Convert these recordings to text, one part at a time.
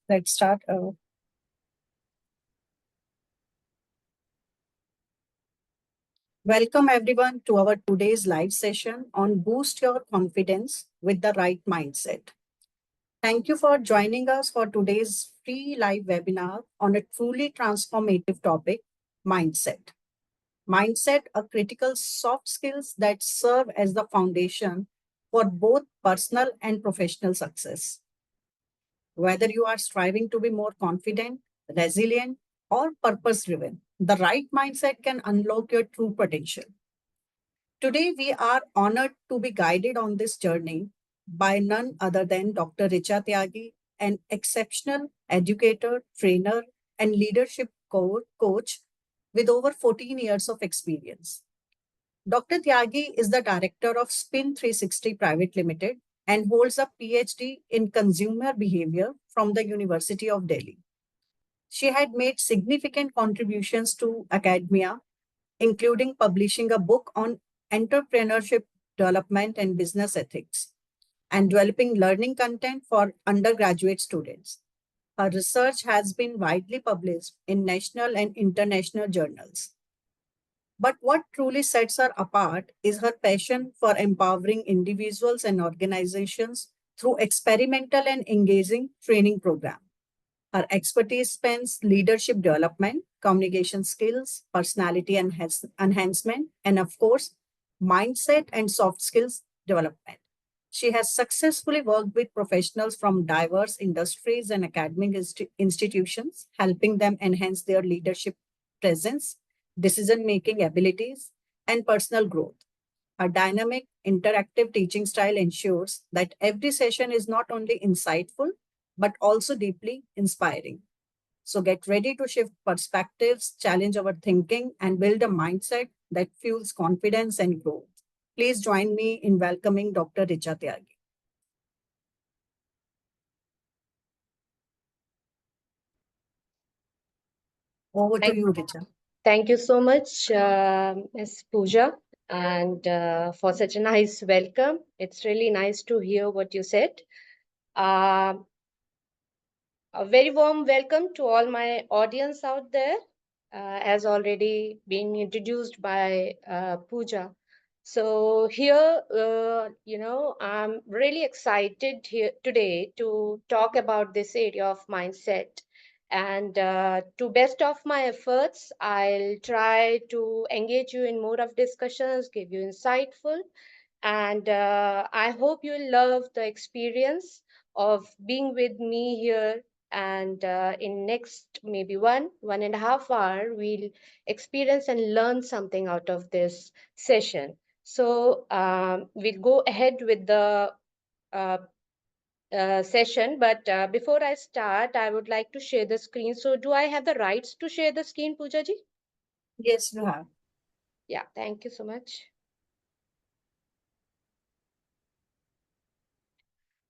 Let's start. Welcome everyone to our today's live session on Boost Your Confidence with the Right Mindset. Thank you for joining us for today's free live webinar on a truly transformative topic, mindset. Mindset are critical soft skills that serve as the foundation for both personal and professional success. Whether you are striving to be more confident, resilient, or purpose driven, the right mindset can unlock your true potential. Today, we are honored to be guided on this journey by none other than Dr. Richa Tyagi, an exceptional educator, trainer, and leadership coach with over 14 years of experience. Dr. Tyagi is the director of Spin 360 Private Limited and holds a PhD in consumer behavior from the University of Delhi. She had made significant contributions to academia, including publishing a book on entrepreneurship development and business ethics, and developing learning content for undergraduate students. Her research has been widely published in national and international journals. But what truly sets her apart is her passion for empowering individuals and organizations through experimental and engaging training programs. Her expertise spans leadership development, communication skills, personality enhancement, and of course, mindset and soft skills development. She has successfully worked with professionals from diverse industries and academic institutions, helping them enhance their leadership presence, decision making abilities, and personal growth. Her dynamic, interactive teaching style ensures that every session is not only insightful, but also deeply inspiring. So get ready to shift perspectives, challenge our thinking, and build a mindset that fuels confidence and growth. Please join me in welcoming Dr. Richa Tyagi. Over to Thank, you, Richa. thank you so much, Ms. Pooja, and for such a nice welcome. It's really nice to hear what you said. Uh, a very warm welcome to all my audience out there, as already been introduced by Pooja. So here, I'm really excited here today to talk about this area of mindset. And to best of my efforts, I'll try to engage you in more of discussions, give you insightful, and I hope you love the experience of being with me here. And in next maybe 1.5 hour, we'll experience and learn something out of this session. So we'll go ahead with the uh, session. But before I start, I would like to share the screen. So do I have the rights to share the screen, Pooja ji? Yes, you have. Yeah, thank you so much.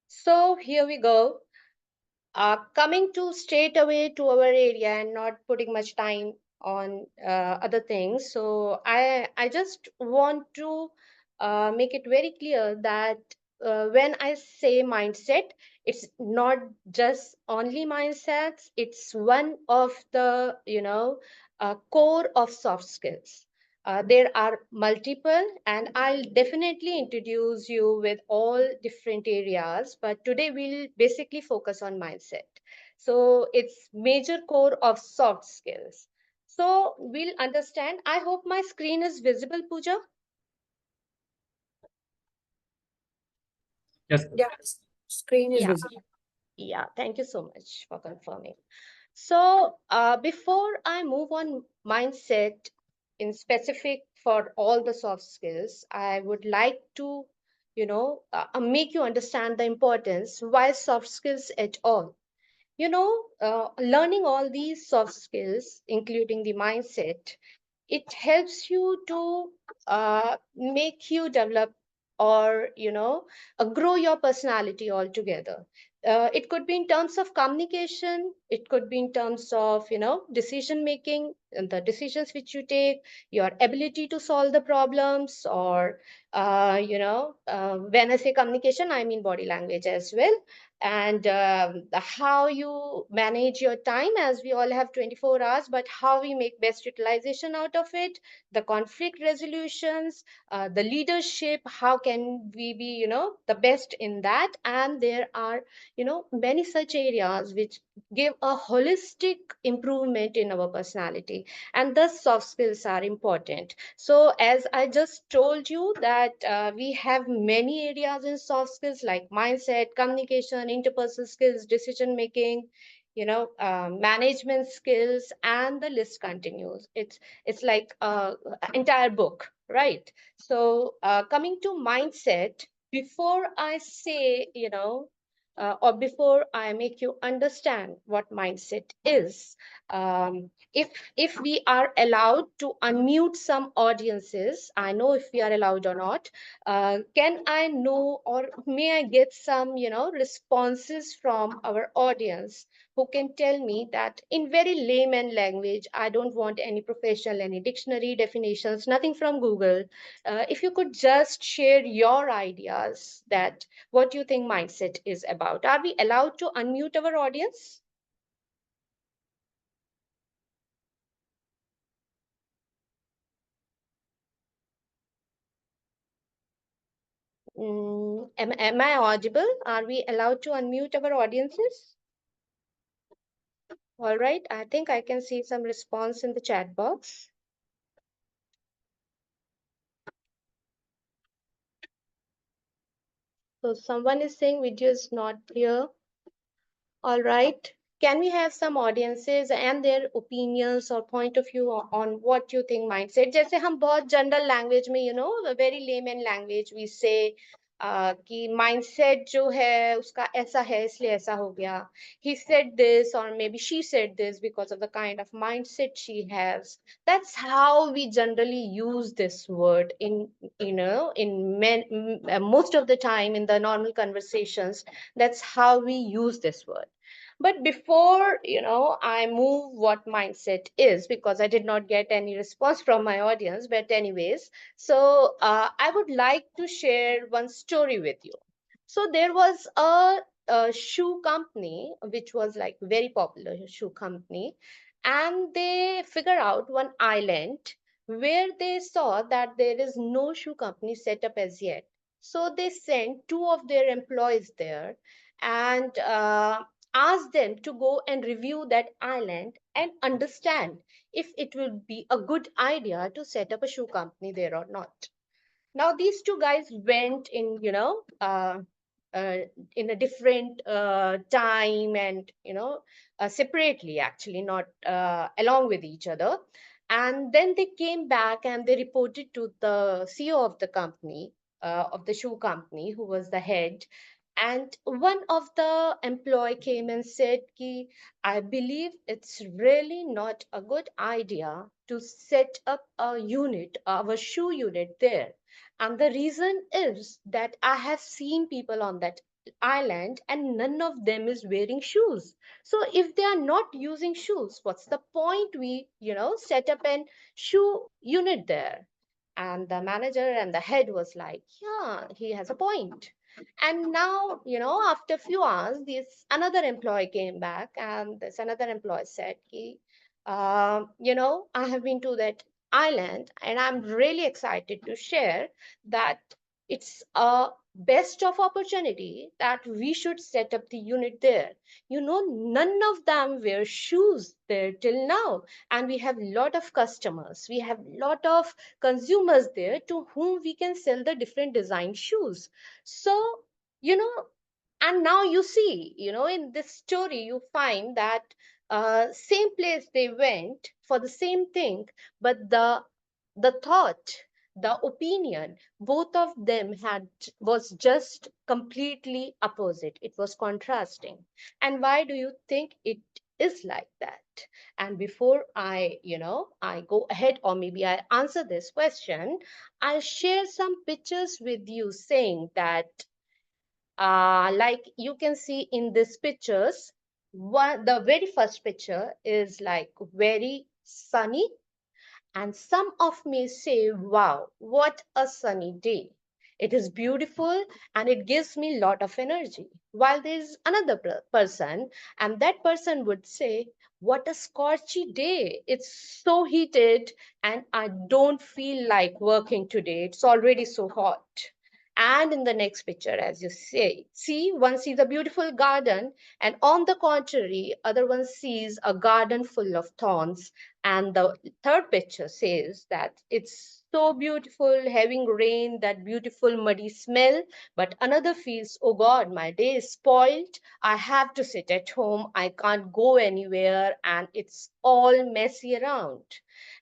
So here we go. Coming to straight away to our area and not putting much time on other things. So I just want to make it very clear that when I say mindset, it's not just only mindsets. It's one of the core of soft skills. There are multiple, and I'll definitely introduce you with all different areas. But today we'll basically focus on mindset. So it's major core of soft skills. So we'll understand. I hope my screen is visible, Pooja. Yes. Yeah, screen is Yeah, visible. yeah. Thank you so much for confirming. So before I move on mindset in specific for all the soft skills, I would like to, make you understand the importance why soft skills at all. Learning all these soft skills, including the mindset, it helps you to make you develop or grow your personality altogether. It could be in terms of communication, it could be in terms of decision making, the decisions which you take, your ability to solve the problems, or when I say communication, I mean body language as well, and how you manage your time, as we all have 24 hours, but how we make best utilization out of it, the conflict resolutions, the leadership, how can we be, the best in that. And there are, many such areas which give a holistic improvement in our personality, and thus soft skills are important. So as I just told you that we have many areas in soft skills like mindset, communication, interpersonal skills, decision making, management skills, and the list continues. It's like a entire book, right? So coming to mindset, before I say, or before I make you understand what mindset is, if we are allowed to unmute some audiences, I know if we are allowed or not, can I know, or may I get some, responses from our audience who can tell me that in very layman language? I don't want any professional, any dictionary definitions, nothing from Google. If you could just share your ideas, that what you think mindset is about. Are we allowed to unmute our audience? Am I audible? Are we allowed to unmute our audiences? All right. I think I can see some response in the chat box. So someone is saying video is not clear. All right. Can we have some audiences and their opinions or point of view on what you think mindset? जैसे हम बहुत general language में, very layman language we say कि mindset जो है उसका ऐसा है इसलिए ऐसा हो गया. He said this, or maybe she said this because of the kind of mindset she has. That's how we generally use this word in, most of the time in the normal conversations. That's how we use this word. But before, I move what mindset is, because I did not get any response from my audience. But anyways, so I would like to share one story with you. So there was a shoe company which was like very popular shoe company, and they figure out one island where they saw that there is no shoe company set up as yet. So they sent two of their employees there, and ask them to go and review that island and understand if it will be a good idea to set up a shoe company there or not. Now these two guys went in, uh, in a different time, and separately, actually, not along with each other. And then they came back and they reported to the CEO of the company, of the shoe company, who was the head. And one of the employee came and said ki, I believe it's really not a good idea to set up a unit, our shoe unit there. And the reason is that I have seen people on that island and none of them is wearing shoes. So if they are not using shoes, what's the point we, set up an shoe unit there? And the manager and the head was like, yeah, he has a point. And now, after a few hours, this another employee came back, and this another employee said, I have been to that island and I'm really excited to share that it's a best of opportunity that we should set up the unit there. None of them wear shoes there till now, and we have lot of customers, we have lot of consumers there to whom we can sell the different design shoes. So, you know and now you see, in this story you find that same place they went for the same thing, but the thought, the opinion, both of them had was just completely opposite. It was contrasting. And why do you think it is like that? And before I go ahead, or maybe I answer this question, I'll share some pictures with you saying that, like you can see in these pictures, the very first picture is like very sunny, and some of me say, wow, what a sunny day. It is beautiful and it gives me a lot of energy. While there is another person, and that person would say, what a scorchy day. It's so heated and I don't feel like working today. It's already so hot. And in the next picture, as you say, see, one sees a beautiful garden, and on the contrary, other one sees a garden full of thorns. And the third picture says that it's so beautiful having rain, that beautiful muddy smell. But another feels, oh God, my day is spoiled. I have to sit at home. I can't go anywhere and it's all messy around.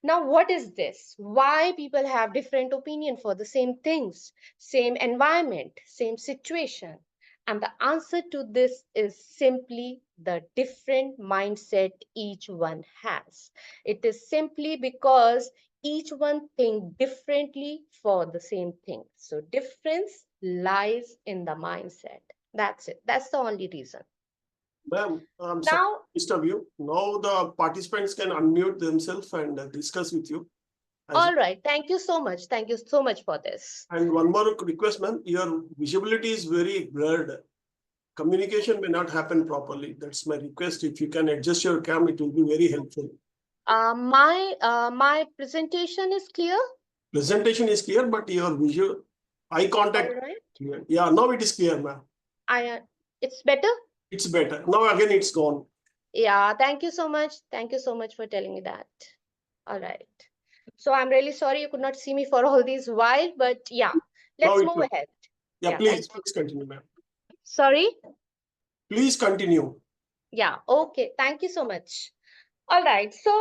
Now, what is this? Why people have different opinion for the same things, same environment, same situation? And the answer to this is simply the different mindset each one has. It is simply because each one think differently for the same thing. So difference lies in the mindset. That's it. That's the only reason. Ma'am, I'm sorry Now, to disturb you. Now the participants can unmute themselves and discuss with you. As all right. Thank you so much. Thank you so much for this. and one more request, ma'am. Your visibility is very blurred. Communication may not happen properly. That's my request. If you can adjust your cam, it will be very helpful. My presentation is clear. Presentation is clear, but your visual eye All contact right. clear. Yeah, now it is clear, ma'am. I It's better. It's better. Now again it's gone. Yeah. Thank you so much. Thank you so much for telling me that. All right. So I'm really sorry you could not see me for all these while, but yeah, Now let's it move will. ahead. Yeah, Yeah. Thank you. please continue, ma'am. Sorry. Please continue. Yeah. Okay. Thank you so much. All right. So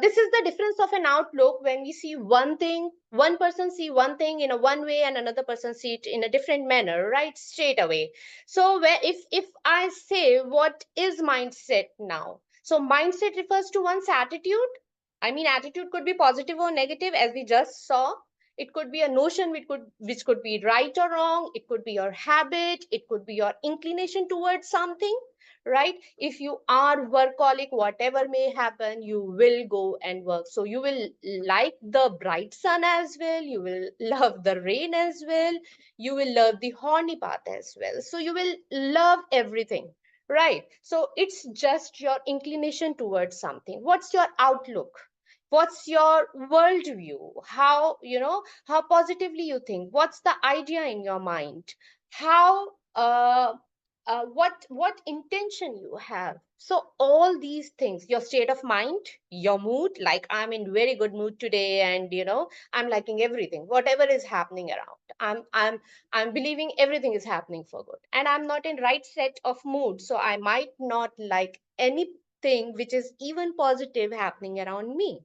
this is the difference of an outlook when we see one thing, one person see one thing in a one way and another person see it in a different manner, right? Straight away. So where if I say what is mindset now? So mindset refers to one's attitude. I mean, attitude could be positive or negative, as we just saw. It could be a notion which could be right or wrong. It could be your habit. It could be your inclination towards something, right? If you are workaholic, whatever may happen, you will go and work. So you will like the bright sun as well, you will love the rain as well, you will love the horny path as well, so you will love everything, right? So it's just your inclination towards something. What's your outlook? What's your worldview? How, how positively you think? What's the idea in your mind? How what intention you have? So all these things, your state of mind, your mood, like I'm in very good mood today, and I'm liking everything, whatever is happening around. I'm believing everything is happening for good, and I'm not in right set of mood, so I might not like anything which is even positive happening around me.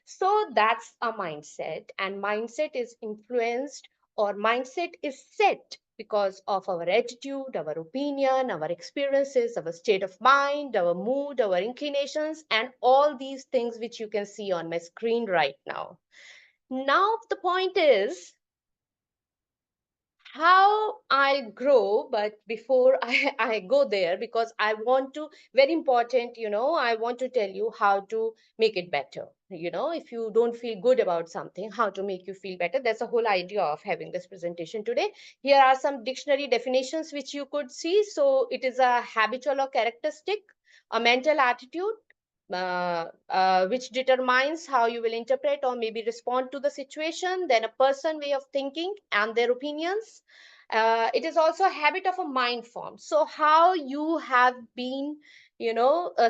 So that's a mindset, and mindset is influenced, or mindset is set because of our attitude, our opinion, our experiences, our state of mind, our mood, our inclinations, and all these things which you can see on my screen right now. Now, the point is how I'll grow, but before I go there, because I want to, very important, I want to tell you how to make it better. If you don't feel good about something, how to make you feel better. That's the whole idea of having this presentation today. Here are some dictionary definitions which you could see. So it is a habitual or characteristic, a mental attitude, which determines how you will interpret or maybe respond to the situation, then a person way of thinking and their opinions. It is also a habit of a mind form. So how you have been,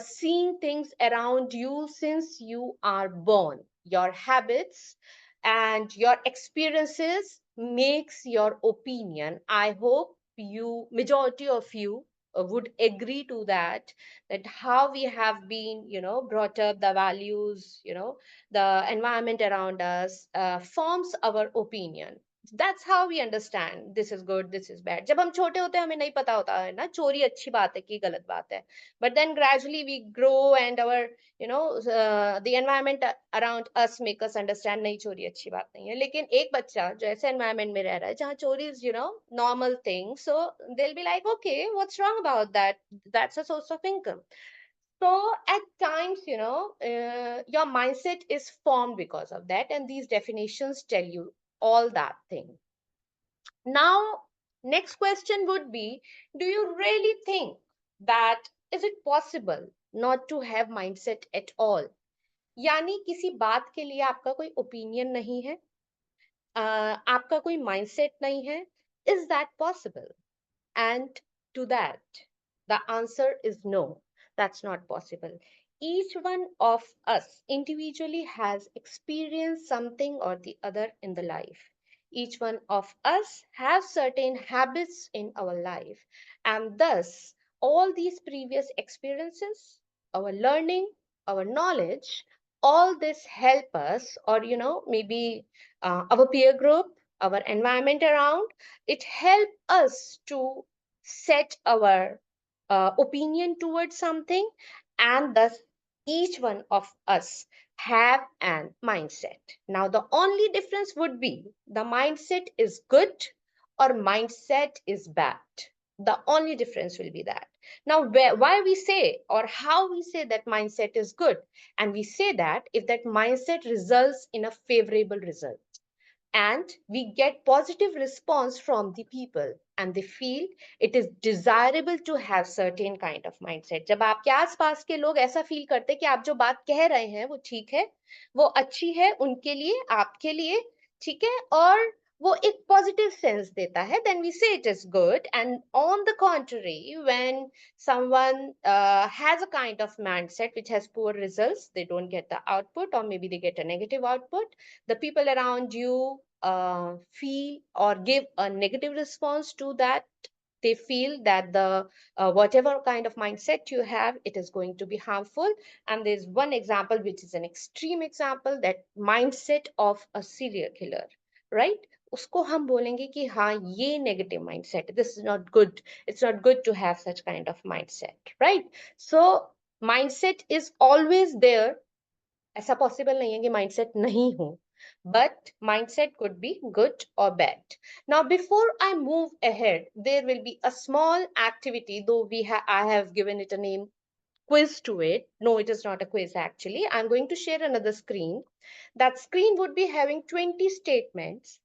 seeing things around you since you are born. Your habits and your experiences makes your opinion. I hope you, majority of you, would agree to that, that how we have been, brought up, the values, the environment around us forms our opinion. That's how we understand this is good, this is bad. जब हम छोटे होते हैं हमें नहीं पता होता है ना चोरी अच्छी बात है कि गलत बात है. But then gradually we grow, and our, the environment around us make us understand नहीं चोरी अच्छी बात नहीं है. लेकिन एक बच्चा जो ऐसे environment में रह रहा है जहाँ चोरी is, normal thing, so they'll be like, okay, what's wrong about that? That's a source of income. So at times, your mindset is formed because of that, and these definitions tell you all that thing. Now, next question would be, do you really think that is it possible not to have mindset at all? यानी किसी बात के लिए आपका कोई opinion नहीं है, आपका कोई माइंडसेट नहीं है. Is that possible? And to that, the answer is no, that's not possible. Each one of us individually has experienced something or the other in the life. Each one of us has certain habits in our life, and thus, all these previous experiences, our learning, our knowledge, all this help us, or maybe our peer group, our environment around, it help us to set our opinion towards something, and thus each one of us have an mindset. Now the only difference would be the mindset is good or mindset is bad. The only difference will be that. Now why we say or how we say that mindset is good, and we say that if that mindset results in a favorable result and we get positive response from the people and they feel it is desirable to have certain kind of mindset. जब आपके आसपास के लोग ऐसा feel करते कि आप जो बात कह रहे हैं वो ठीक है, वो अच्छी है उनके लिए, आपके लिए, ठीक है, और वो एक positive sense देता है, then we say it is good. And on the contrary, when someone has a kind of mindset which has poor results, they don't get the output or maybe they get a negative output, the people around you feel or give a negative response to that. They feel that the whatever kind of mindset you have, it is going to be harmful. And there's one example which is an extreme example, that mindset of a serial killer, right? उसको हम बोलेंगे कि हाँ ये negative mindset, this is not good, it's not good to have such kind of mindset, right? So mindset is always there. ऐसा possible नहीं है कि माइंडसेट नहीं हो, but mindset could be good or bad. Now before I move ahead, there will be a small activity, though I have given it a name quiz to it. No, it is not a quiz actually. I'm going to share another screen. That screen would be having 20 statements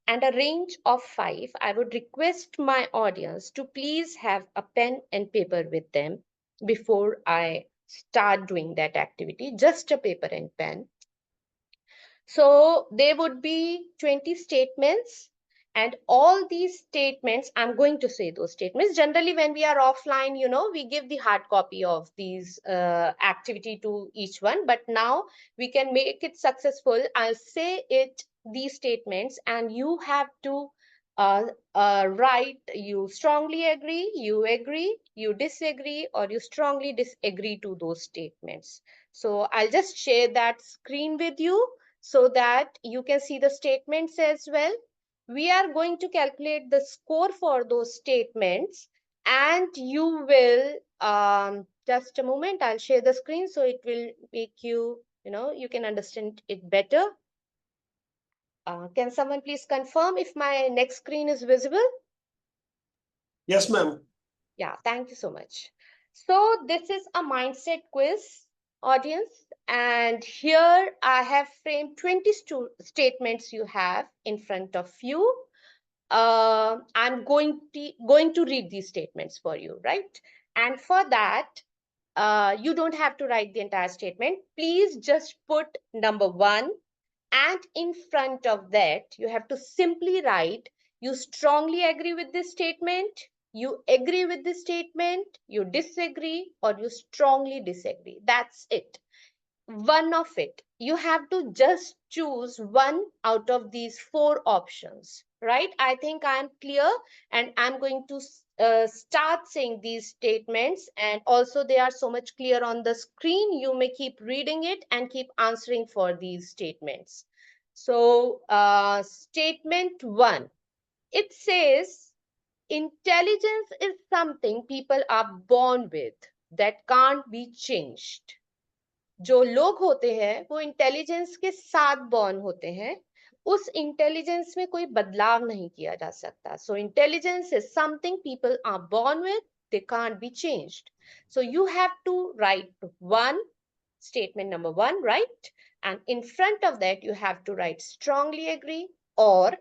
and a range of 5. I would request my audience to please have a pen and paper with them before I start doing that activity. Just a paper and pen. So there would be 20 statements, and all these statements, I'm going to say those statements. Generally, when we are offline, we give the hard copy of these activity to each one, but now we can make it successful. I'll say it, these statements, and you have to write, you strongly agree, you disagree, or you strongly disagree to those statements. So I'll just share that screen with you so that you can see the statements as well. We are going to calculate the score for those statements, and you will, just a moment, I'll share the screen so it will make you, you can understand it better. Can someone please confirm if my next screen is visible? Yes, ma'am. Yeah, thank you so much. So this is a mindset quiz, audience, and here I have framed 20 statements you have in front of you. I'm going to read these statements for you, right? And for that, you don't have to write the entire statement. Please just put number 1, and in front of that, you have to simply write, you strongly agree with this statement, you agree with this statement, you disagree, or you strongly disagree. That's it. One of it. You have to just choose one out of these 4 options, right? I think I'm clear, and I'm going to start saying these statements, and also they are so much clear on the screen. You may keep reading it and keep answering for these statements. So statement 1, it says intelligence is something people are born with that can't be changed. जो लोग होते हैं वो intelligence के साथ born होते हैं, उस इंटेलिजेंस में कोई बदलाव नहीं किया जा सकता. So intelligence is something people are born with they can't be changed. So you have to write one, statement number one, right? And in front of that, you have to write strongly agree, or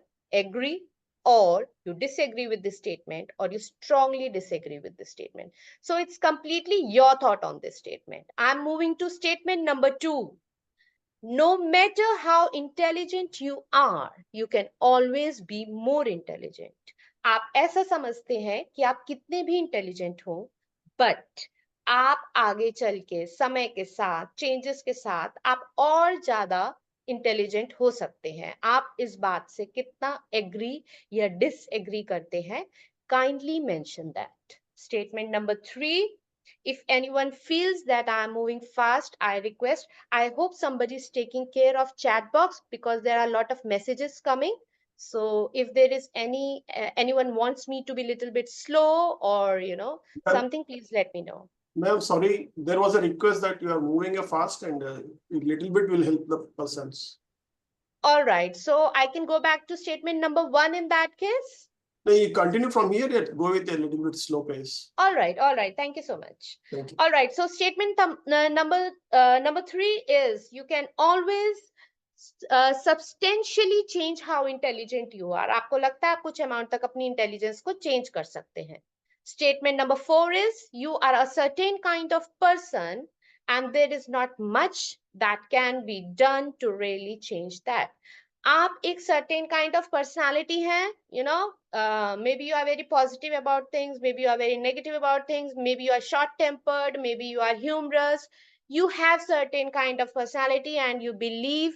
you disagree with this statement, or you strongly disagree with this statement. So it's completely your thought on this statement. I'm moving to statement number two. No matter how intelligent you are, you can always be more intelligent. आप ऐसा समझते हैं कि आप कितने भी intelligent हो, but आप आगे चल के समय के साथ, चेंजेस के साथ, आप और ज्यादा इंटेलिजेंट हो सकते हैं. आप इस बात से कितना एग्री या डिसएग्री करते हैं? Kindly mention that. Statement number three. If anyone feels that I am moving fast, I request, I hope somebody is taking care of chat box, because there are a lot of messages coming. So if there is anyone wants me to be a little bit slow, or Ma'am, something, please let me know. ma'am, sorry, there was a request that you are moving fast and a little bit will help the persons. All right, so I can go back to statement number one in that case. No, you continue from here, yet go with a little bit slow pace. All right, thank you so much. Thank you. All right, so statement number three is, you can always substantially change how intelligent you are. आपको लगता है आप कुछ amount तक अपनी intelligence को change कर सकते हैं. Statement number four is, you are a certain kind of person and there is not much that can be done to really change that. आप एक certain kind of personality हैं, maybe you are very positive about things, maybe you are very negative about things, maybe you are short tempered, maybe you are humorous. You have certain kind of personality and you believe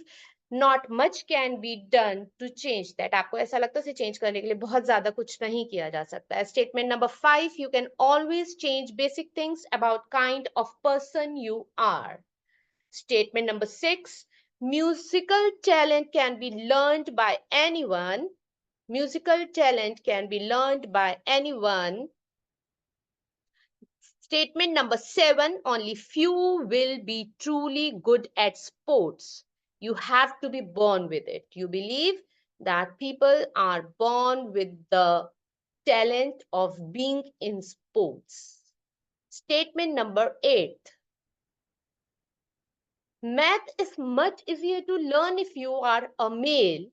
not much can be done to change that. आपको ऐसा लगता है उसे change करने के लिए बहुत ज्यादा कुछ नहीं किया जा सकता है. Statement number five, you can always change basic things about kind of person you are. Statement number six, musical talent can be learned by anyone. Musical talent can be learned by anyone. Statement number seven, only few will be truly good at sports. You have to be born with it. You believe that people are born with the talent of being in sports. Statement number eight, math is much easier to learn if you are a male,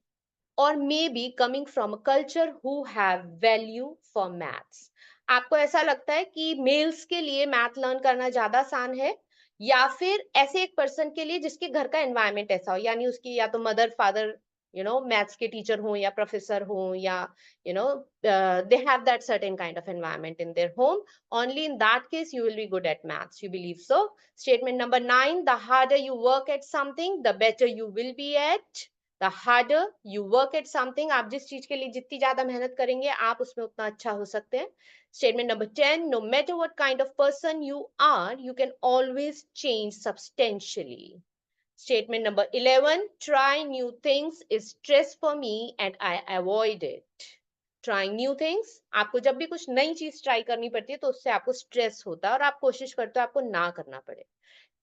or maybe coming from a culture who have value for maths. आपको ऐसा लगता है कि mails के लिए math learn करना ज्यादा आसान है, या फिर ऐसे एक पर्सन के लिए जिसके घर का एनवायरनमेंट ऐसा हो, यानी उसकी या तो मदर फादर मैथ्स के टीचर हो या प्रोफेसर हो, या they have that certain kind of environment in their home. Only in that case you will be good at maths. You believe so? Statement number nine, the harder you work at something, the better you will be at. The harder you work at something, आप जिस चीज के लिए जितनी ज्यादा मेहनत करेंगे आप उसमें उतना अच्छा हो सकते हैं. Statement number 10, no matter what kind of person you are, you can always change substantially. Statement number 11, try new things is stress for me and I avoid it. Trying new things, आपको जब भी कुछ नई चीज try करनी पड़ती है तो उससे आपको स्ट्रेस होता है और आप कोशिश करते हो आपको ना करना पड़े.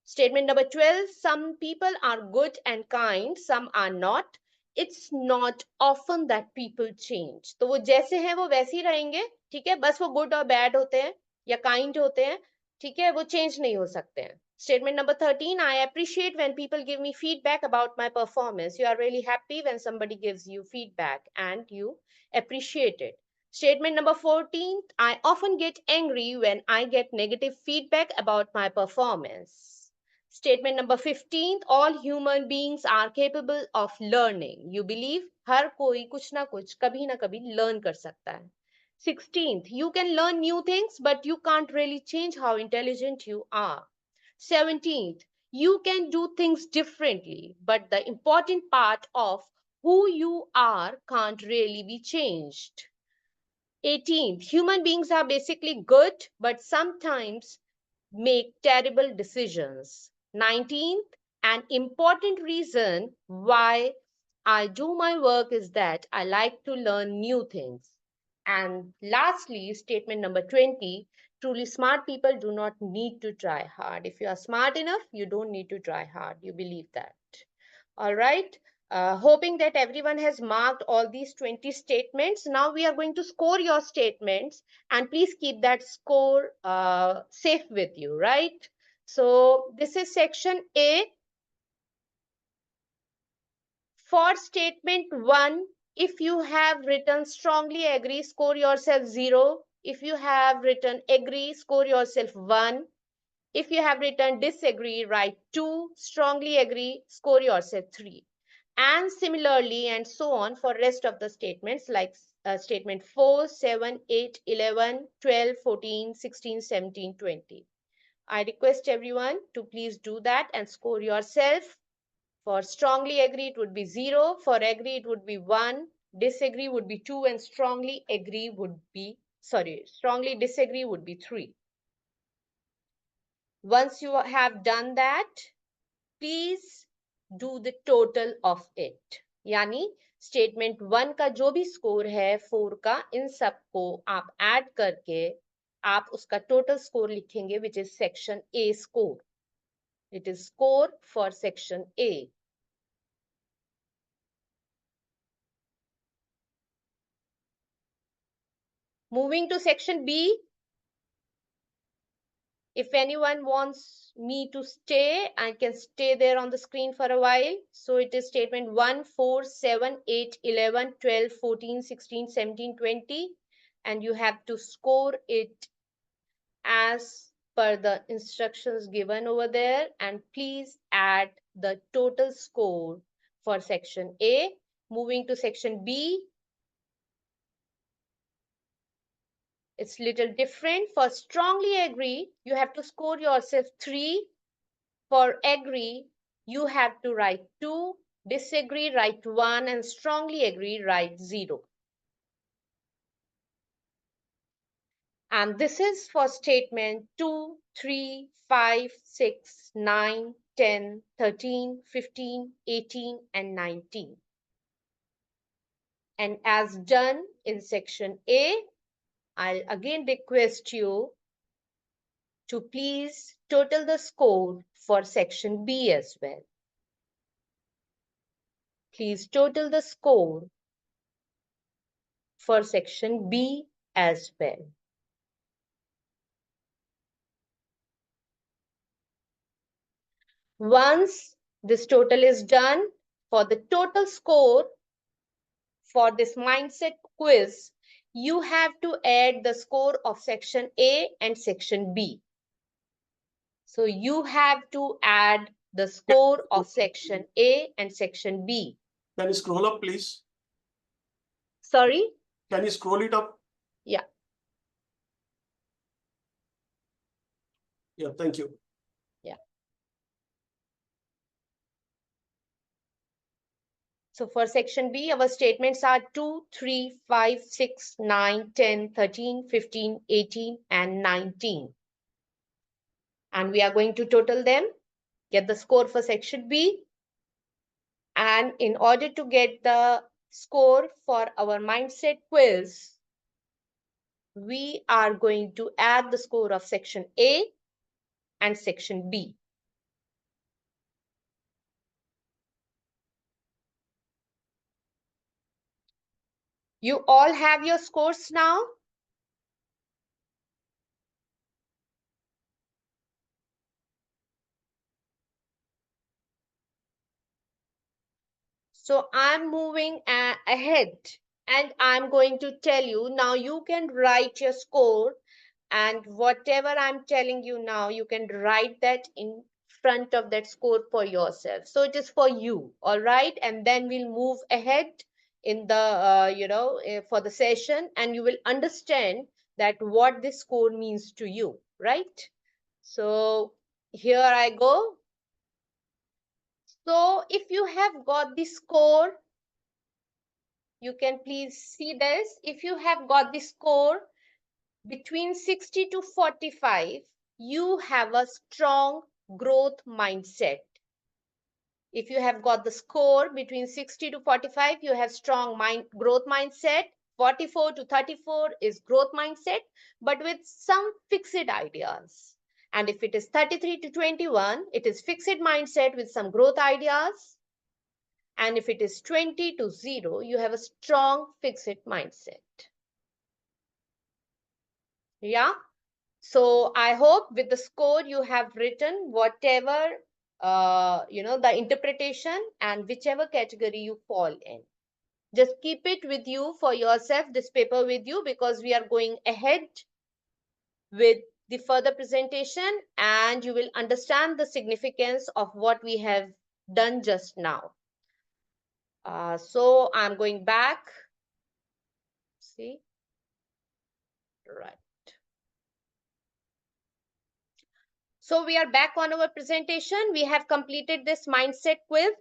Statement number 12, some people are good and kind, some are not. It's not often that people change. तो वो जैसे हैं वो वैसे ही रहेंगे, ठीक है, बस वो good और bad होते हैं या kind होते हैं, ठीक है, वो change नहीं हो सकते हैं. Statement number 13, I appreciate when people give me feedback about my performance. You are really happy when somebody gives you feedback and you appreciate it. Statement number 14, I often get angry when I get negative feedback about my performance. Statement number 15, all human beings are capable of learning. You believe हर कोई कुछ ना कुछ कभी ना कभी learn कर सकता है. 16th, you can learn new things but you can't really change how intelligent you are. 17th, you can do things differently but the important part of who you are can't really be changed. 18th, human beings are basically good but sometimes make terrible decisions. 19th, an important reason why I do my work is that I like to learn new things. And lastly, statement number 20, truly smart people do not need to try hard. If you are smart enough, you don't need to try hard. You believe that. All right. Hoping that everyone has marked all these 20 statements. Now we are going to score your statements, and please keep that score safe with you, right? So this is section A. For statement 1, if you have written strongly agree, score yourself 0. If you have written agree, score yourself 1. If you have written disagree, write 2. Strongly agree, score yourself 3. And similarly, and so on for rest of the statements, like statement 4, 7, 8, 11, 12, 14, 16, 17, 20. I request everyone to please do that and score yourself. For strongly agree, it would be 0. For agree, it would be 1. Disagree would be 2. And strongly disagree would be 3. Once you have done that, please do the total of it. यानी statement 1 का जो भी score है 4 का, इन सबको आप add करके आप उसका टोटल स्कोर लिखेंगे, which is section A score. It is score for section A. Moving to section B. If anyone wants me to stay, I can stay there on the screen for a while. So it is statement 1, 4, 7, 8, 11, 12, 14, 16, 17, 20. And you have to score it as per the instructions given over there. And please add the total score for section A. Moving to section B. It's little different. For strongly agree, you have to score yourself 3. For agree, you have to write 2. Disagree, write 1. And strongly agree, write 0. And this is for statement 2, 3, 5, 6, 9, 10, 13, 15, 18, and 19. And as done in section A, I'll again request you to please total the score for section B as well. Please total the score for section B as well. Once this total is done, for the total score for this mindset quiz, you have to add the score of section A and section B. So you have to add the score of section A and section B. Can you scroll up, please? Sorry? Can you scroll it up? Yeah. Yeah, thank you. Yeah. So for section B, our statements are 2, 3, 5, 6, 9, 10, 13, 15, 18, and 19. And we are going to total them, get the score for section B. And in order to get the score for our mindset quiz, we are going to add the score of section A and section B. You all have your scores now? So I'm moving ahead and I'm going to tell you now. You can write your score, and whatever I'm telling you now, you can write that in front of that score for yourself. So it is for you, all right? And then we'll move ahead in the for the session, and you will understand that what this score means to you, right? So here I go. So if you have got the score, you can please see this. If you have got the score between 60 to 45, you have a strong growth mindset. If you have got the score between 60 to 45, you have strong growth mindset. 44 to 34 is growth mindset, but with some fixed ideas. And if it is 33 to 21, it is fixed mindset with some growth ideas. And if it is 20 to 0, you have a strong fix-it mindset. Yeah. So I hope with the score you have written whatever the interpretation and whichever category you fall in. Just keep it with you for yourself, this paper with you, because we are going ahead with the further presentation and you will understand the significance of what we have done just now. So I'm going back. See, right. So we are back on our presentation. We have completed this mindset quiz.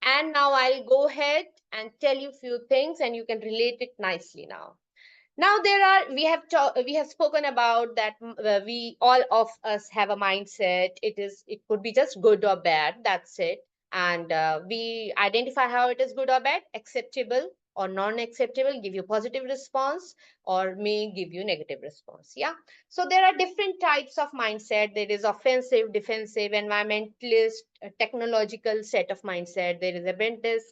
And now I'll go ahead and tell you a few things and you can relate it nicely now. Now we have spoken about that we all of us have a mindset. It could be just good or bad. That's it. And we identify how it is good or bad, acceptable or non-acceptable, give you positive response or may give you negative response. Yeah. So there are different types of mindset. There is offensive, defensive, environmentalist, technological set of mindset. There is abundance,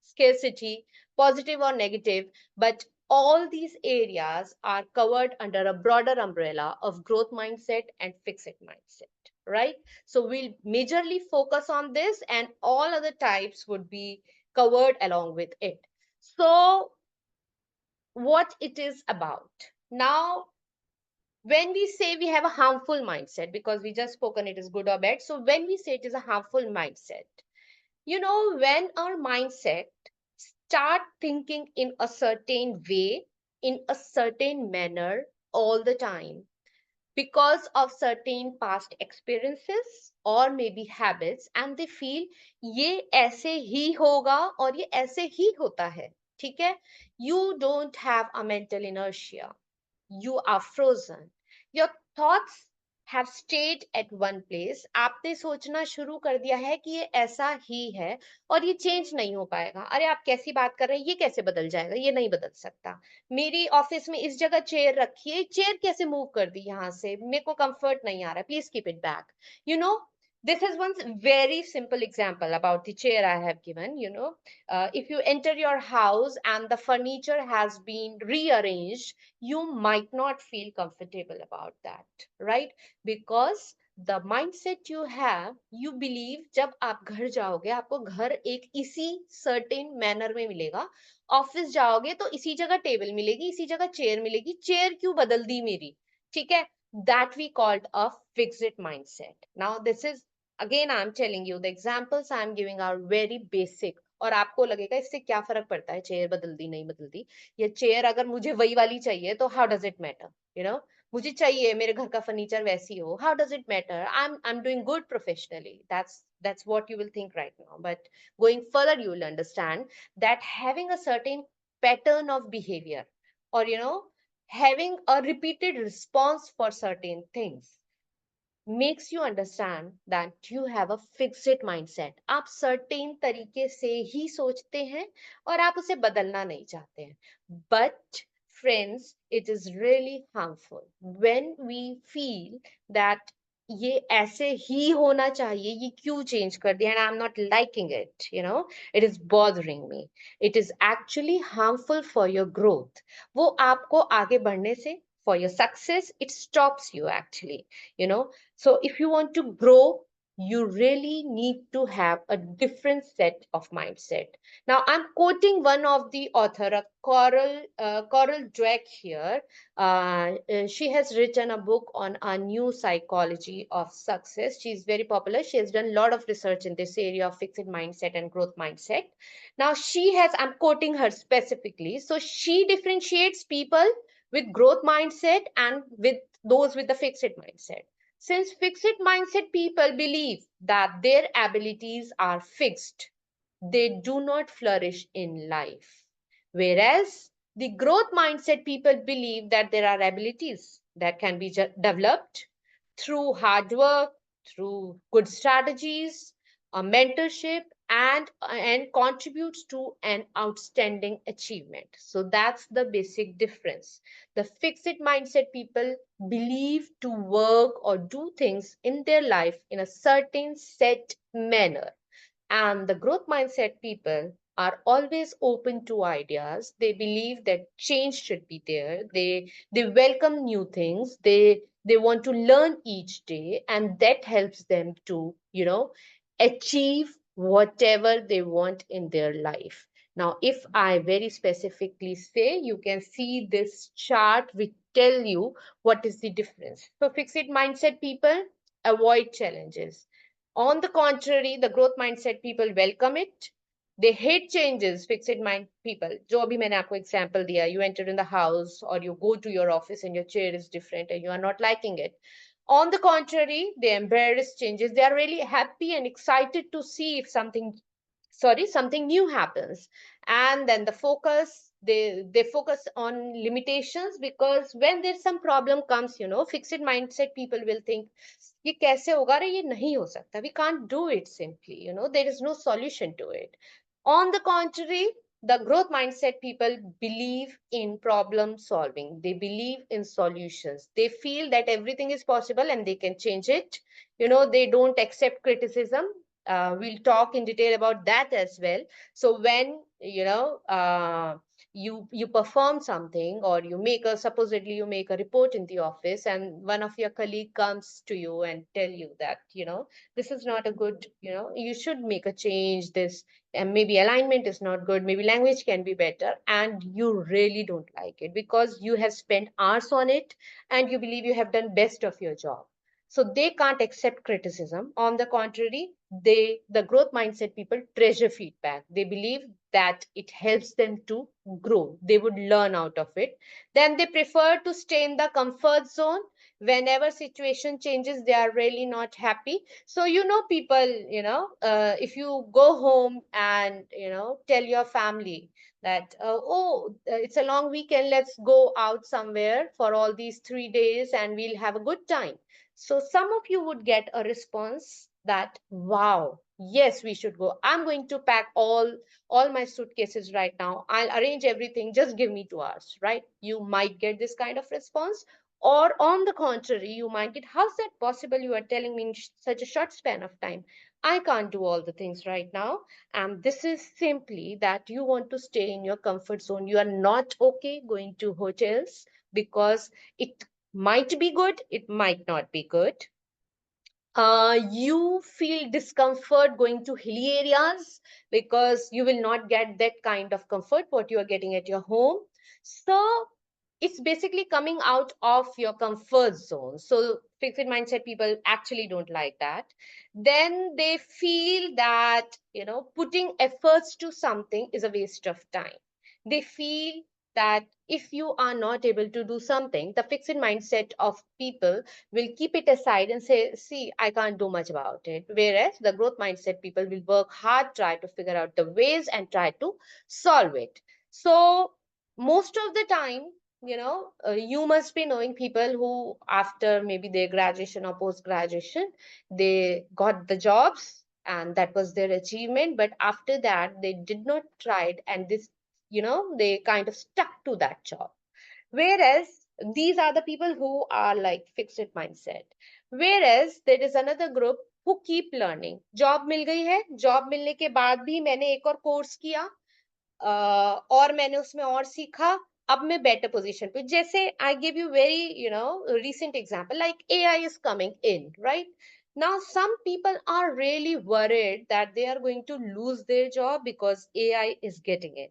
scarcity, positive or negative. But all these areas are covered under a broader umbrella of growth mindset and fix-it mindset, right? So we'll majorly focus on this and all other types would be covered along with it. So what it is about. Now, when we say we have a harmful mindset, because we just spoken it is good or bad. So when we say it is a harmful mindset, when our mindset start thinking in a certain way, in a certain manner all the time, because of certain past experiences or maybe habits, and they feel ये ऐसे ही होगा और ये ऐसे ही होता है, ठीक है? You don't have a mental inertia. You are frozen. Your thoughts have stayed at one place. आपने सोचना शुरू कर दिया है कि ये ऐसा ही है और ये चेंज नहीं हो पाएगा. अरे आप कैसी बात कर रहे हैं, ये कैसे बदल जाएगा, ये नहीं बदल सकता. मेरी ऑफिस में इस जगह चेयर रखी है, चेयर कैसे मूव कर दी यहाँ से, मेरे को कंफर्ट नहीं आ रहा, please keep it back. You know this is one very simple example about the chair I have given. If you enter your house and the furniture has been rearranged, you might not feel comfortable about that, right? Because the mindset you have, you believe जब आप घर जाओगे आपको घर एक इसी certain manner में मिलेगा. ऑफिस जाओगे तो इसी जगह टेबल मिलेगी, इसी जगह चेयर मिलेगी, चेयर क्यों बदल दी मेरी, ठीक है? That we called a fixed mindset. Now this is, again I'm telling you, the examples I'm giving are very basic. और आपको लगेगा इससे क्या फर्क पड़ता है, चेयर बदल दी नहीं बदल दी, ये चेयर अगर मुझे वही वाली चाहिए तो हाउ डज इट मैटर, मुझे चाहिए मेरे घर का फर्नीचर वैसी हो, how does it matter, I am doing good professionally. That's what you will think right now, but going further you will understand that having a certain pattern of behavior, or having a repeated response for certain things makes you understand that you have a fixed mindset. आप certain तरीके से ही सोचते हैं और आप उसे बदलना नहीं चाहते हैं. But friends, it is really harmful when we feel that ये ऐसे ही होना चाहिए, ये क्यों चेंज कर दिया, and I'm not liking it, it is bothering me. It is actually harmful for your growth. वो आपको आगे बढ़ने से, for your success, it stops you actually, you know so if you want to grow, you really need to have a different set of mindset. Now, I'm quoting one of the author, Coral Dweck here. She has written a book on a new psychology of success. She's very popular. She has done a lot of research in this area of fixed mindset and growth mindset. Now, I'm quoting her specifically. So she differentiates people with growth mindset and with those with the fixed mindset. Since fixed mindset people believe that their abilities are fixed, they do not flourish in life. Whereas the growth mindset people believe that there are abilities that can be developed through hard work, through good strategies, a mentorship, and contributes to an outstanding achievement. So that's the basic difference. The fixed mindset people believe to work or do things in their life in a certain set manner, And the growth mindset people are always open to ideas. They believe that change should be there. They welcome new things. They want to learn each day, and that helps them to, achieve whatever they want in their life. Now, if I very specifically say, you can see this chart which tell you what is the difference. So fixed mindset people avoid challenges. On the contrary, the growth mindset people welcome it. They hate changes. Fixed mind people, जो अभी मैंने आपको example दिया, you enter in the house or you go to your office and your chair is different and you are not liking it. On the contrary, they embrace changes. They are really happy and excited to see if something new happens. And then the focus, they focus on limitations, because when there's some problem comes, fixed mindset people will think, ये कैसे होगा रे, ये नहीं हो सकता, we can't do it simply, there is no solution to it. On the contrary, the growth mindset people believe in problem solving. They believe in solutions. They feel that everything is possible and they can change it. They don't accept criticism. We'll talk in detail about that as well. So when you perform something, or supposedly you make a report in the office, and one of your colleague comes to you and tell you that this is not a good, you should make a change, this, and maybe alignment is not good, maybe language can be better, and you really don't like it because you have spent hours on it and you believe you have done best of your job. So they can't accept criticism. On the contrary, the growth mindset people treasure feedback. They believe that it helps them to grow. They would learn out of it. Then they prefer to stay in the comfort zone. Whenever situation changes, they are really not happy. So people, if you go home and tell your family that, oh, it's a long weekend, let's go out somewhere for all these 3 days and we'll have a good time. So some of you would get a response that, wow, yes, we should go. I'm going to pack all my suitcases right now. I'll arrange everything. Just give me 2 hours, right? You might get this kind of response. Or on the contrary, you might get, how's that possible? You are telling me in such a short span of time. I can't do all the things right now. And this is simply that you want to stay in your comfort zone. You are not okay going to hotels because it might be good, it might not be good. You feel discomfort going to hilly areas because you will not get that kind of comfort what you are getting at your home. So it's basically coming out of your comfort zone. So fixed mindset people actually don't like that. Then they feel that putting efforts to something is a waste of time. They feel that if you are not able to do something, the fixed mindset of people will keep it aside and say, see, I can't do much about it. Whereas the growth mindset people will work hard, try to figure out the ways and try to solve it. So most of the time, you must be knowing people who, after maybe their graduation or post graduation, they got the jobs and that was their achievement. But after that, they did not try it, and they kind of stuck to that job. Whereas these are the people who are like fixed mindset. Whereas there is another group who keep learning. Job मिल गई है, job मिलने के बाद भी मैंने एक और course किया, और मैंने उसमें और सीखा, अब मैं बेटर पोजीशन पे, जैसे I give you very recent example, like AI is coming in, right? Now some people are really worried that they are going to lose their job because AI is getting in.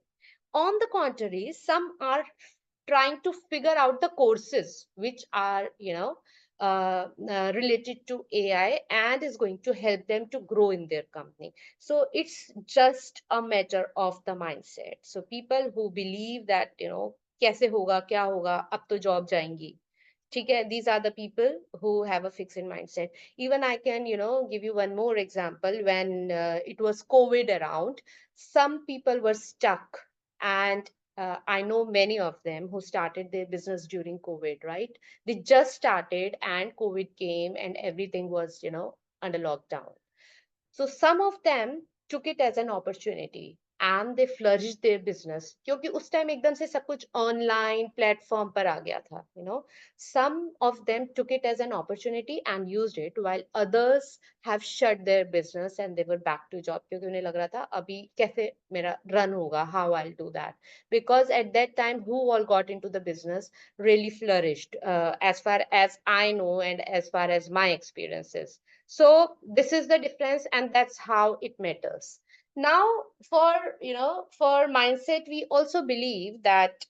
On the contrary, some are trying to figure out the courses which are, related to AI and is going to help them to grow in their company. So it's just a matter of the mindset. So people who believe that, कैसे होगा, क्या होगा, अब तो job जाएंगी, ठीक है, these are the people who have a fixed mindset. Even I can give you one more example. When it was COVID around, some people were stuck, and I know many of them who started their business during COVID, right? They just started and COVID came and everything was under lockdown. So some of them took it as an opportunity. and they flourished their business, क्योंकि उस time एकदम से सब कुछ online platform पर आ गया था, some of them took it as an opportunity and used it, while others have shut their business and they were back to job, क्योंकि उन्हें लग रहा था अभी कैसे मेरा रन होगा, how I'll do that, because at that time who all got into the business really flourished, as far as I know and as far as my experiences. So this is the difference, and that's how it matters. Now, for for mindset, we also believe that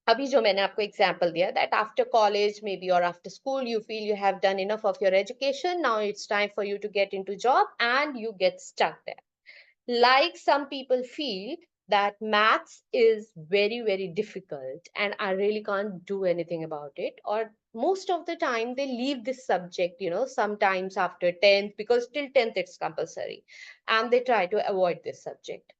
अभी जो मैंने आपको example दिया, that after college maybe or after school you feel you have done enough of your education, now it's time for you to get into job and you get stuck there. Like some people feel that maths is very very difficult and I really can't do anything about it, or most of the time they leave this subject, sometimes after 10th, because till 10th it's compulsory, and they try to avoid this subject.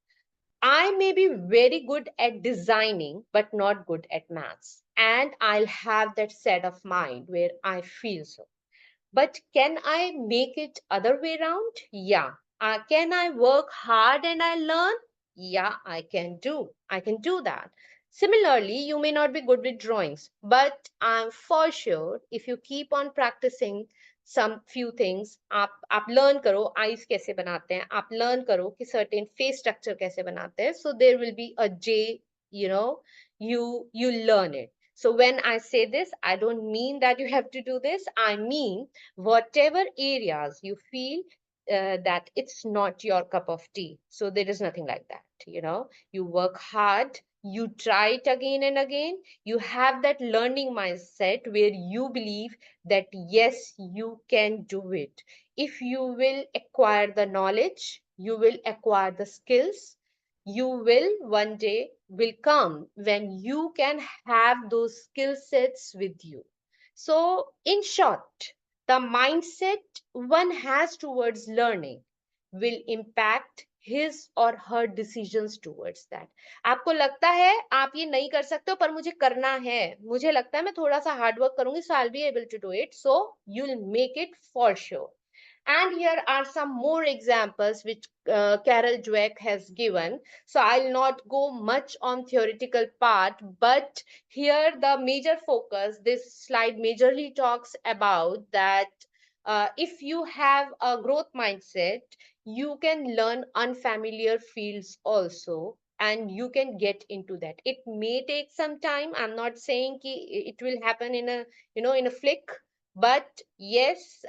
I may be very good at designing, but not good at maths. And I'll have that set of mind where I feel so. But can I make it other way around? Yeah. Can I work hard and I learn? Yeah, I can do that. Similarly, you may not be good with drawings, but I'm for sure if you keep on practicing some few things, आप learn करो eyes कैसे बनाते हैं, आप learn करो कि certain face structure कैसे बनाते हैं, so there will be a day, you know, you learn it. So when I say this, I don't mean that you have to do this. I mean, whatever areas you feel that it's not your cup of tea, so there is nothing like that. You work hard, you try it again and again, you have that learning mindset where you believe that yes, you can do it. If you will acquire the knowledge, you will acquire the skills, you will one day will come when you can have those skill sets with you. So in short, the mindset one has towards learning will impact his or her decisions towards that. आपको लगता है आप ये नहीं कर सकते हो पर मुझे करना है, मुझे लगता है मैं थोड़ा सा हार्ड वर्क करूंगी, so I'll be able to do it, so you'll make it for sure. And here are some more examples which Carol Dweck has given. So I'll not go much on theoretical part, but here the major focus, this slide majorly talks about that if you have a growth mindset, you can learn unfamiliar fields also, and you can get into that. It may take some time. I'm not saying it will happen in a in a flick, but yes,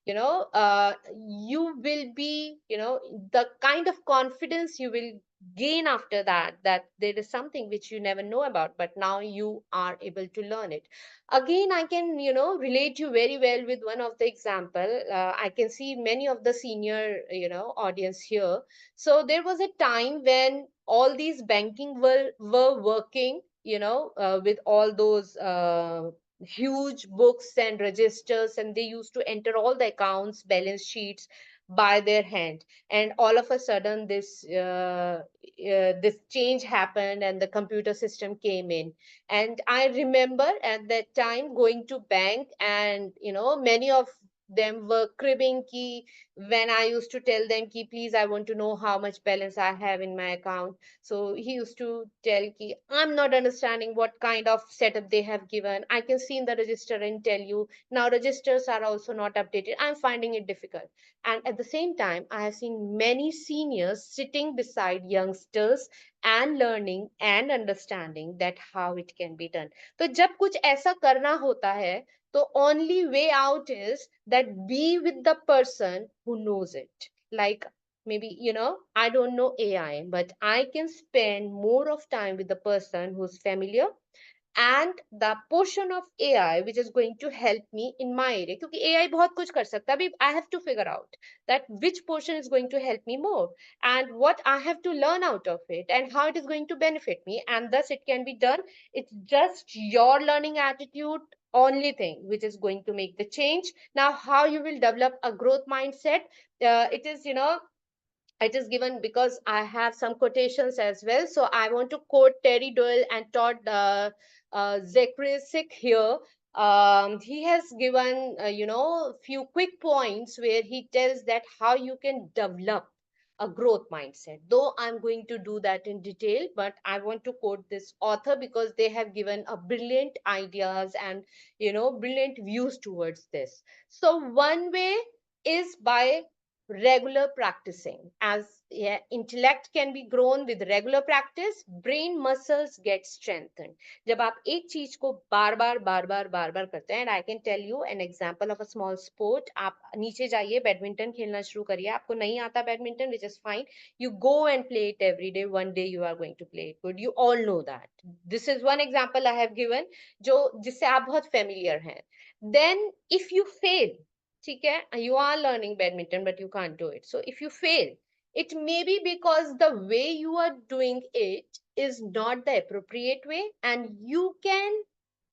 you will be, the kind of confidence you will gain after that, that there is something which you never know about, but now you are able to learn it. Again, I can, relate you very well with one of the example. I can see many of the senior, audience here. So there was a time when all these banking were working, with all those huge books and registers, and they used to enter all the accounts balance sheets by their hand. And all of a sudden this change happened and the computer system came in. And I remember at that time going to bank, and many of them were cribbing key when I used to tell them ki please I want to know how much balance I have in my account. So he used to tell ki I'm not understanding what kind of setup they have given, I can see in the register and tell you. Now registers are also not updated, I'm finding it difficult. And at the same time, I have seen many seniors sitting beside youngsters and learning and understanding that how it can be done. तो जब कुछ ऐसा करना होता है, तो only way out is that be with the person who knows it. Like maybe, I don't know AI, but I can spend more of time with the person who's familiar, and the portion of AI which is going to help me in my area, क्योंकि AI बहुत कुछ कर सकता है, अभी I have to figure out that which portion is going to help me more, and what I have to learn out of it, and how it is going to benefit me, and thus it can be done. It's just your learning attitude only thing which is going to make the change. Now how you will develop a growth mindset, it is, it is given because I have some quotations as well. So I want to quote Terry Doyle and Todd Zakrisic here. He has given, few quick points where he tells that how you can develop a growth mindset. Though I'm going to do that in detail, but I want to quote this author because they have given a brilliant ideas and, brilliant views towards this. So one way is by regular practicing. As, yeah, intellect can be grown with regular practice, brain muscles get strengthened. जब आप एक चीज को बार बार करते हैं, and I can tell you an example of a small sport, आप नीचे जाइए, बैडमिंटन खेलना शुरू करिए, आपको नहीं आता badminton, which is fine, you go and play it every day, one day you are going to play it good, you all know that. This is one example I have given, जो जिससे आप बहुत familiar हैं. Then if you fail, ठीक है, you are learning badminton but you can't do it, so if you fail, it may be because the way you are doing it is not the appropriate way, and you can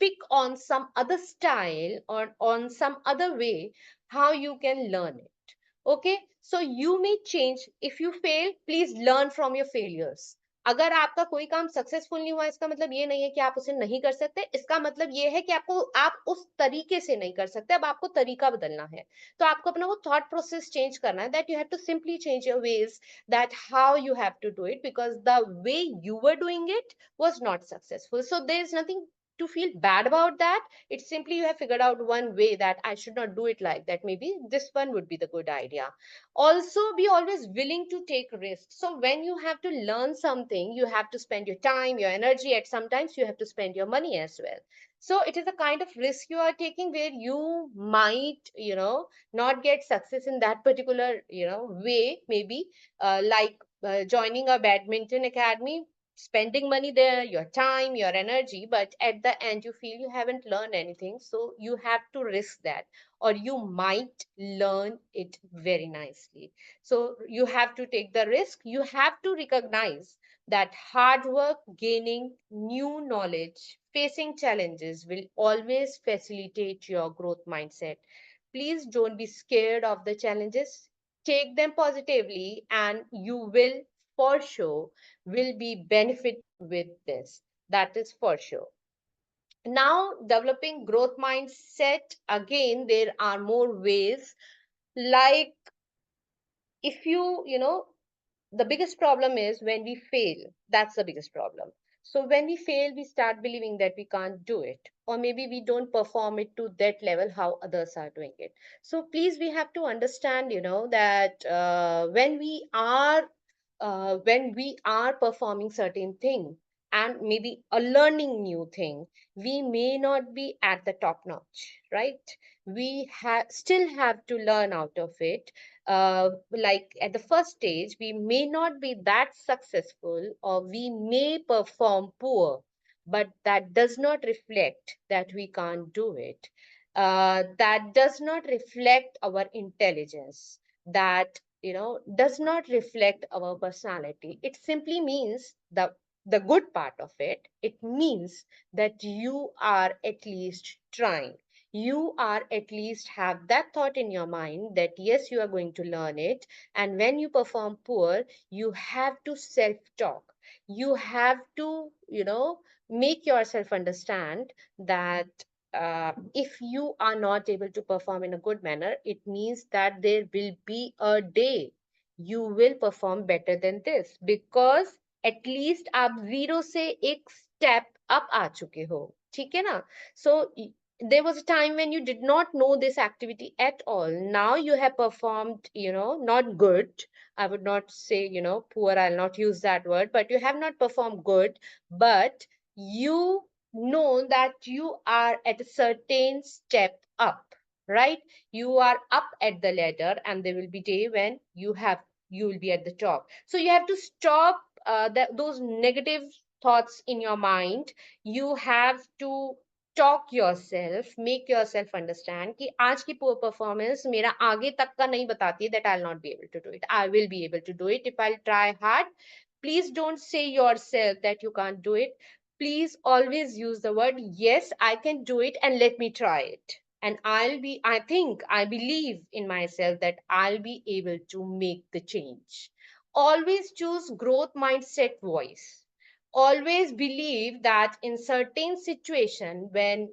pick on some other style or on some other way how you can learn it. Okay, so you may change. If you fail, please learn from your failures. अगर आपका कोई काम successful नहीं हुआ, इसका मतलब ये नहीं है कि आप उसे नहीं कर सकते, इसका मतलब ये है कि आप उस तरीके से नहीं कर सकते, अब आपको तरीका बदलना है. तो आपको अपना वो थॉट प्रोसेस चेंज करना है, that you have to simply change your ways, that how you have to do it, because the way you were doing it was not successful. So there is nothing to feel bad about that. It's simply you have figured out one way that I should not do it like that. Maybe this one would be the good idea. Also, be always willing to take risks. So when you have to learn something, you have to spend your time, your energy, at sometimes you have to spend your money as well. So it is a kind of risk you are taking where you might, not get success in that particular, way, maybe, like joining a badminton academy, spending money there, your time, your energy, but at the end you feel you haven't learned anything. So you have to risk that, or you might learn it very nicely. So you have to take the risk. You have to recognize that hard work, gaining new knowledge, facing challenges will always facilitate your growth mindset. Please don't be scared of the challenges. Take them positively, and you will for sure will be benefit with this. That is for sure. Now, developing growth mindset, again, there are more ways. Like, if the biggest problem is when we fail. That's the biggest problem. So when we fail, we start believing that we can't do it, or maybe we don't perform it to that level how others are doing it. So please, we have to understand, that when we are performing certain thing, and maybe a learning new thing, we may not be at the top notch, right? We still have to learn out of it. Like at the first stage, we may not be that successful, or we may perform poor, but that does not reflect that we can't do it. That does not reflect our intelligence. That, does not reflect our personality. It simply means the good part of it. It means that you are at least trying, you are at least have that thought in your mind that yes, you are going to learn it. And when you perform poor, you have to self talk, you have to, make yourself understand that if you are not able to perform in a good manner, it means that there will be a day you will perform better than this, because at least आप zero से एक step up आ चुके हो. ठीक है ना? So there was a time when you did not know this activity at all. Now you have performed, not good. I would not say, poor, I'll not use that word, but you have not performed good, but you know that you are at a certain step up, right? You are up at the ladder, and there will be day when you will be at the top. So you have to stop those negative thoughts in your mind. You have to talk yourself, make yourself understand कि आज की poor performance मेरा आगे तक का नहीं बताती है, that I'll not be able to do it. I will be able to do it if I'll try hard. Please don't say yourself that you can't do it. Please always use the word, yes, I can do it, and let me try it. And I believe in myself that I'll be able to make the change. Always choose growth mindset voice. Always believe that in certain situation, when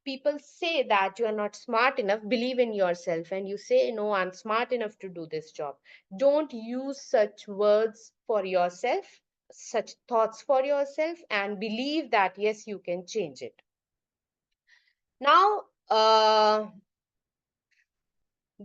people say that you are not smart enough, believe in yourself and you say, no, I'm smart enough to do this job. Don't use such words for yourself, such thoughts for yourself, and believe that, yes, you can change it. Now,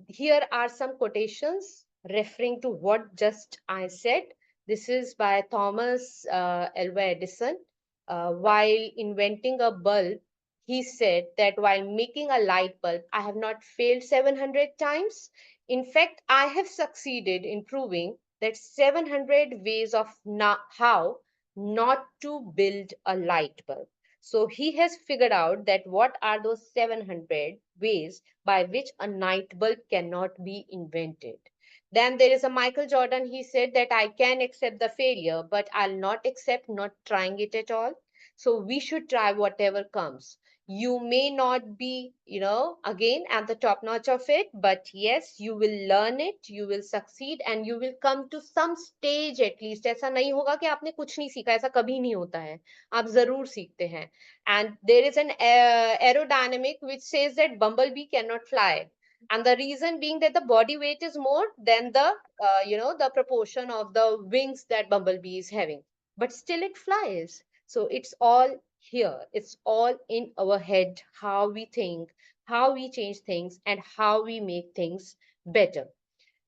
here are some quotations referring to what just I said. This is by Thomas Alva Edison. While inventing a bulb, he said that while making a light bulb, I have not failed 700 times. In fact, I have succeeded in proving that 700 ways of how not to build a light bulb. So he has figured out that what are those 700 ways by which a night bulb cannot be invented. Then there is a Michael Jordan. He said that I can accept the failure, but I'll not accept not trying it at all. So we should try whatever comes. You may not be, again at the top notch of it, but yes, you will learn it, you will succeed, and you will come to some stage at least. ऐसा नहीं होगा कि आपने कुछ नहीं सीखा, ऐसा कभी नहीं होता है, आप जरूर सीखते हैं. And there is an aerodynamic which says that bumblebee cannot fly, and the reason being that the body weight is more than the the proportion of the wings that bumblebee is having, but still it flies. So it's all here, it's all in our head, how we think, how we change things, and how we make things better.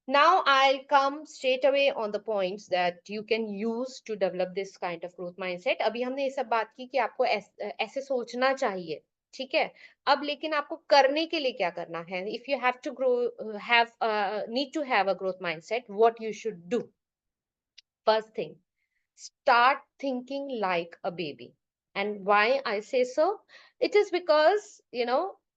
Now I'll come straight away on the points that you can use to develop this kind of growth mindset. अभी हमने ये सब बात की कि आपको ऐसे सोचना चाहिए, ठीक है. अब लेकिन आपको करने के लिए क्या करना है? If you have to grow, have need to have a growth mindset, what you should do? First thing, start thinking like a baby. And why I say so? It is because,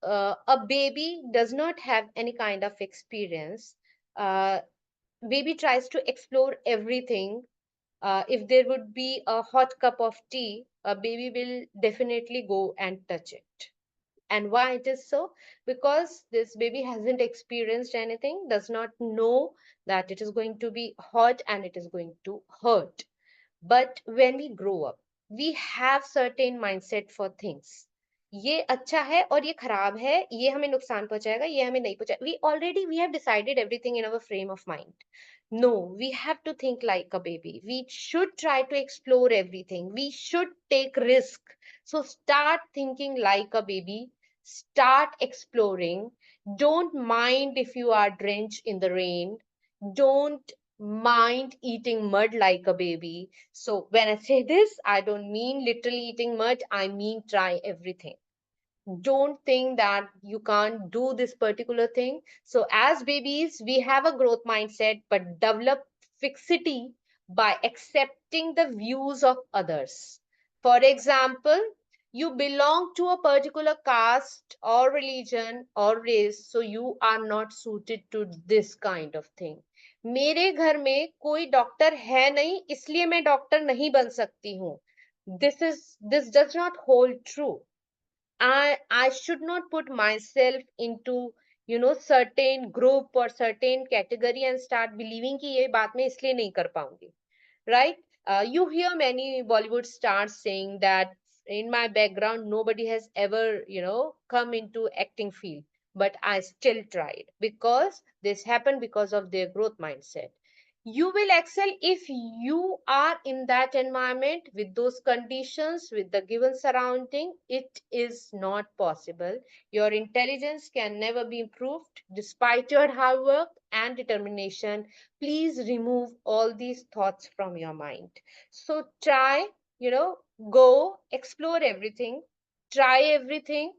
a baby does not have any kind of experience. Baby tries to explore everything. If there would be a hot cup of tea, a baby will definitely go and touch it. And why it is so? Because this baby hasn't experienced anything, does not know that it is going to be hot and it is going to hurt. But when we grow up, we have certain mindset for things. ये अच्छा है और ये खराब है, ये हमें नुकसान पहुंचाएगा, ये हमें नहीं पहुंचाएगा. We have decided everything in our frame of mind. No, we have to think like a baby. We should try to explore everything. We should take risk. So start thinking like a baby. Start exploring. Don't mind if you are drenched in the rain. Don't mind eating mud like a baby. So when I say this, I don't mean literally eating mud, I mean try everything. Don't think that you can't do this particular thing. So as babies, we have a growth mindset, but develop fixity by accepting the views of others. For example, you belong to a particular caste or religion or race, so you are not suited to this kind of thing. मेरे घर में कोई doctor है नहीं, इसलिए मैं doctor नहीं बन सकती हूँ. This does not hold true. I should not put myself into certain group or certain category and start believing कि ये बात मैं इसलिए नहीं कर पाऊंगी, right? You hear many Bollywood stars saying that in my background nobody has ever come into acting field, but I still tried because this happened because of their growth mindset. You will excel if you are in that environment with those conditions, with the given surrounding. It is not possible. Your intelligence can never be improved despite your hard work and determination. Please remove all these thoughts from your mind. So try, go explore everything, try everything,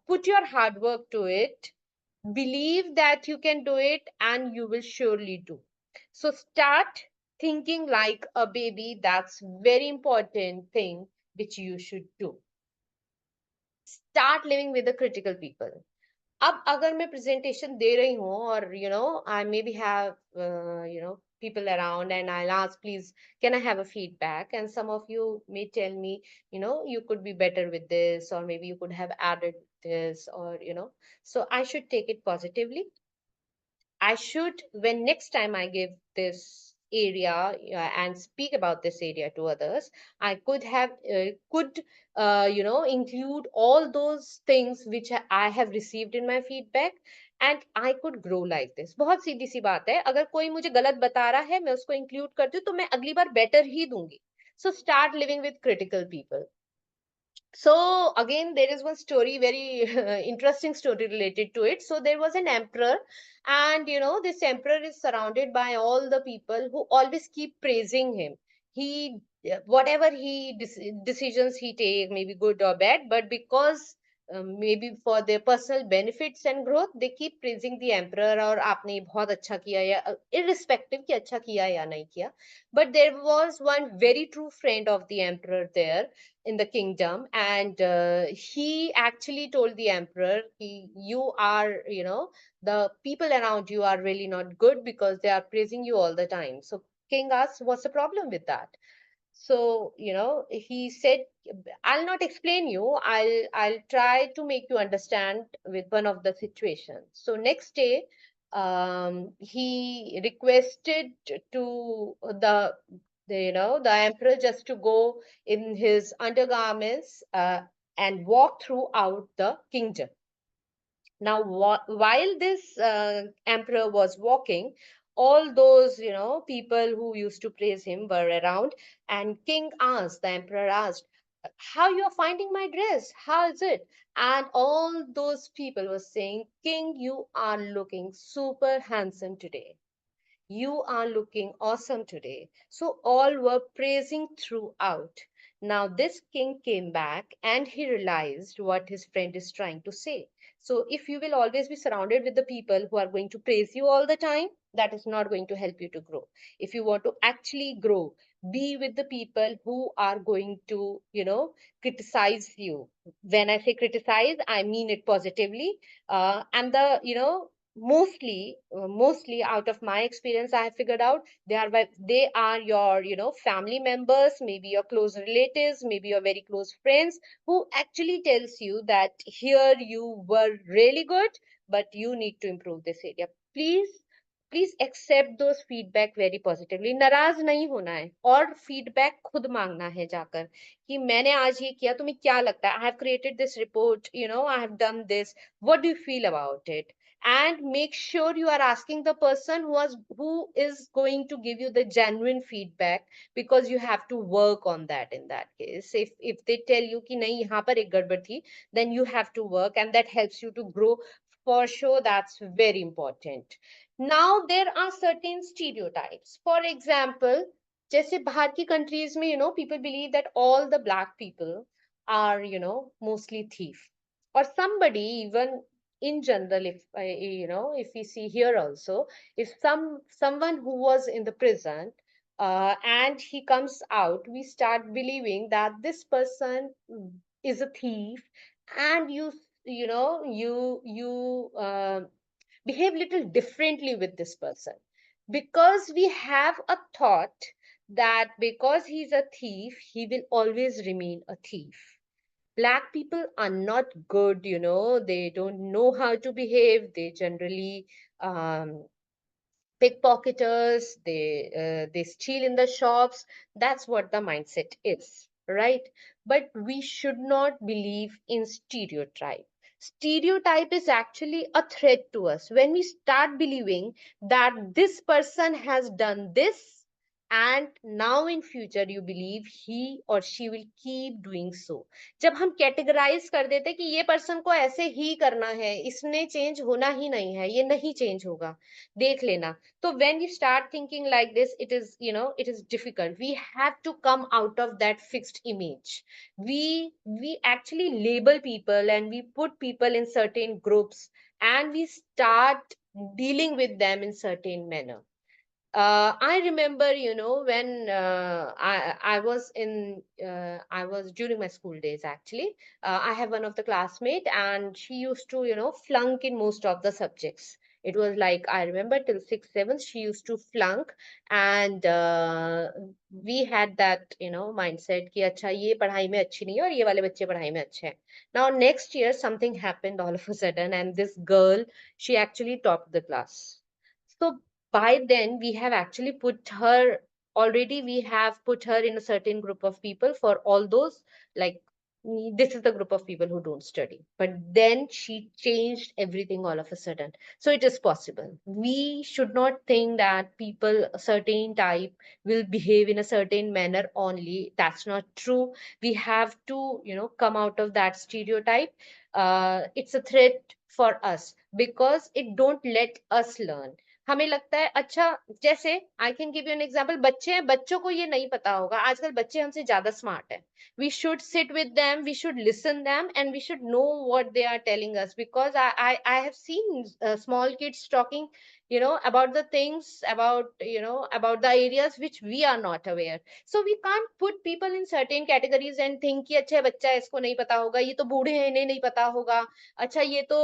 put your hard work to it, believe that you can do it, and you will surely do. So start thinking like a baby. That's very important thing which you should do. Start living with the critical people. अब अगर मैं presentation दे रही हूँ और I maybe have people around and I'll ask, please, can I have a feedback? And some of you may tell me, you could be better with this, or maybe you could have added this, or so I should take it positively. I should, when next time I give this area and speak about this area to others, I could include all those things which I have received in my feedback, and I could grow like this. बहुत सीधी सी बात है, अगर कोई मुझे गलत बता रहा है, मैं उसको इंक्लूड करती हूँ, तो मैं अगली बार बेटर ही दूंगी. So start living with critical people. So again, there is one story, very interesting story related to it. So there was an emperor, and this emperor is surrounded by all the people who always keep praising him. He whatever decisions he take, maybe good or bad, but because maybe for their personal benefits and growth, they keep praising the emperor. और आपने ये बहुत अच्छा किया, या irrespective कि अच्छा किया या नहीं किया. But there was one very true friend of the emperor there in the kingdom, and he actually told the emperor, you are, the people around you are really not good because they are praising you all the time. So king asked, what's the problem with that? So he said, I'll not explain you, I'll try to make you understand with one of the situations. So next day, he requested to the emperor just to go in his undergarments and walk throughout the kingdom. Now, while this emperor was walking, all those people who used to praise him were around, and the emperor asked, how you are finding my dress? How is it? And all those people were saying, King, you are looking super handsome today. You are looking awesome today. So all were praising throughout. Now this king came back and he realized what his friend is trying to say. So if you will always be surrounded with the people who are going to praise you all the time, that is not going to help you to grow. If you want to actually grow, be with the people who are going to, criticize you. When I say criticize, I mean it positively. And the, mostly out of my experience, I have figured out they are your family members, maybe your close relatives, maybe your very close friends, who actually tells you that here you were really good, but you need to improve this area. Please accept those feedback very positively. नाराज नहीं होना है, और feedback खुद मांगना है जाकर कि मैंने आज ये किया, तुम्हें क्या लगता है? I have created this report, I have done this. What do you feel about it? And make sure you are asking the person who is going to give you the genuine feedback, because you have to work on that. In that case, if they tell you कि नहीं यहाँ पर एक गड़बड़ थी, then you have to work, and that helps you to grow. For sure, that's very important. Now there are certain stereotypes. For example, जैसे बाहर की countries में, people believe that all the black people are, mostly thief, or somebody, even in general, if if we see here also, if someone who was in the prison and he comes out, we start believing that this person is a thief, and you behave little differently with this person, because we have a thought that because he's a thief, he will always remain a thief. Black people are not good, they don't know how to behave. They generally pickpocketers, they steal in the shops. That's what the mindset is, right? But we should not believe in stereotype is actually a threat to us. When we start believing that this person has done this, and now in future you believe he or she will keep doing so. जब हम categorise कर देते कि ये person को ऐसे ही करना है, इसने चेंज होना ही नहीं है, ये नहीं चेंज होगा, देख लेना. So when you start thinking like this, it is difficult. We have to come out of that fixed image. We actually label people, and we put people in certain groups, and we start dealing with them in certain manner. I remember, when I was during my school days actually. I have one of the classmate, and she used to, flunk in most of the subjects. It was like, I remember till 6th, 7th, she used to flunk, and we had that, mindset कि अच्छा ये पढ़ाई में अच्छी नहीं है और ये वाले बच्चे पढ़ाई में अच्छे हैं. Now next year something happened all of a sudden, and this girl, she actually topped the class. So by then we have actually put her, already we have put her in a certain group of people for all those, like, this is the group of people who don't study. But then she changed everything all of a sudden. So it is possible. We should not think that people a certain type will behave in a certain manner only. That's not true. We have to, come out of that stereotype. It's a threat for us because it don't let us learn. हमें लगता है, अच्छा, जैसे I can give you an example, बच्चे हैं, बच्चों को ये नहीं पता होगा, आजकल बच्चे हमसे ज्यादा स्मार्ट है. We should sit with them, we should listen them, and we should know what they are telling us, because I have seen small kids talking, about the things, about the areas which we are not aware. So we can't put people in certain categories and think कि अच्छा बच्चा है, इसको नहीं पता होगा, ये तो बूढ़े हैं, इन्हें नहीं पता होगा, अच्छा ये तो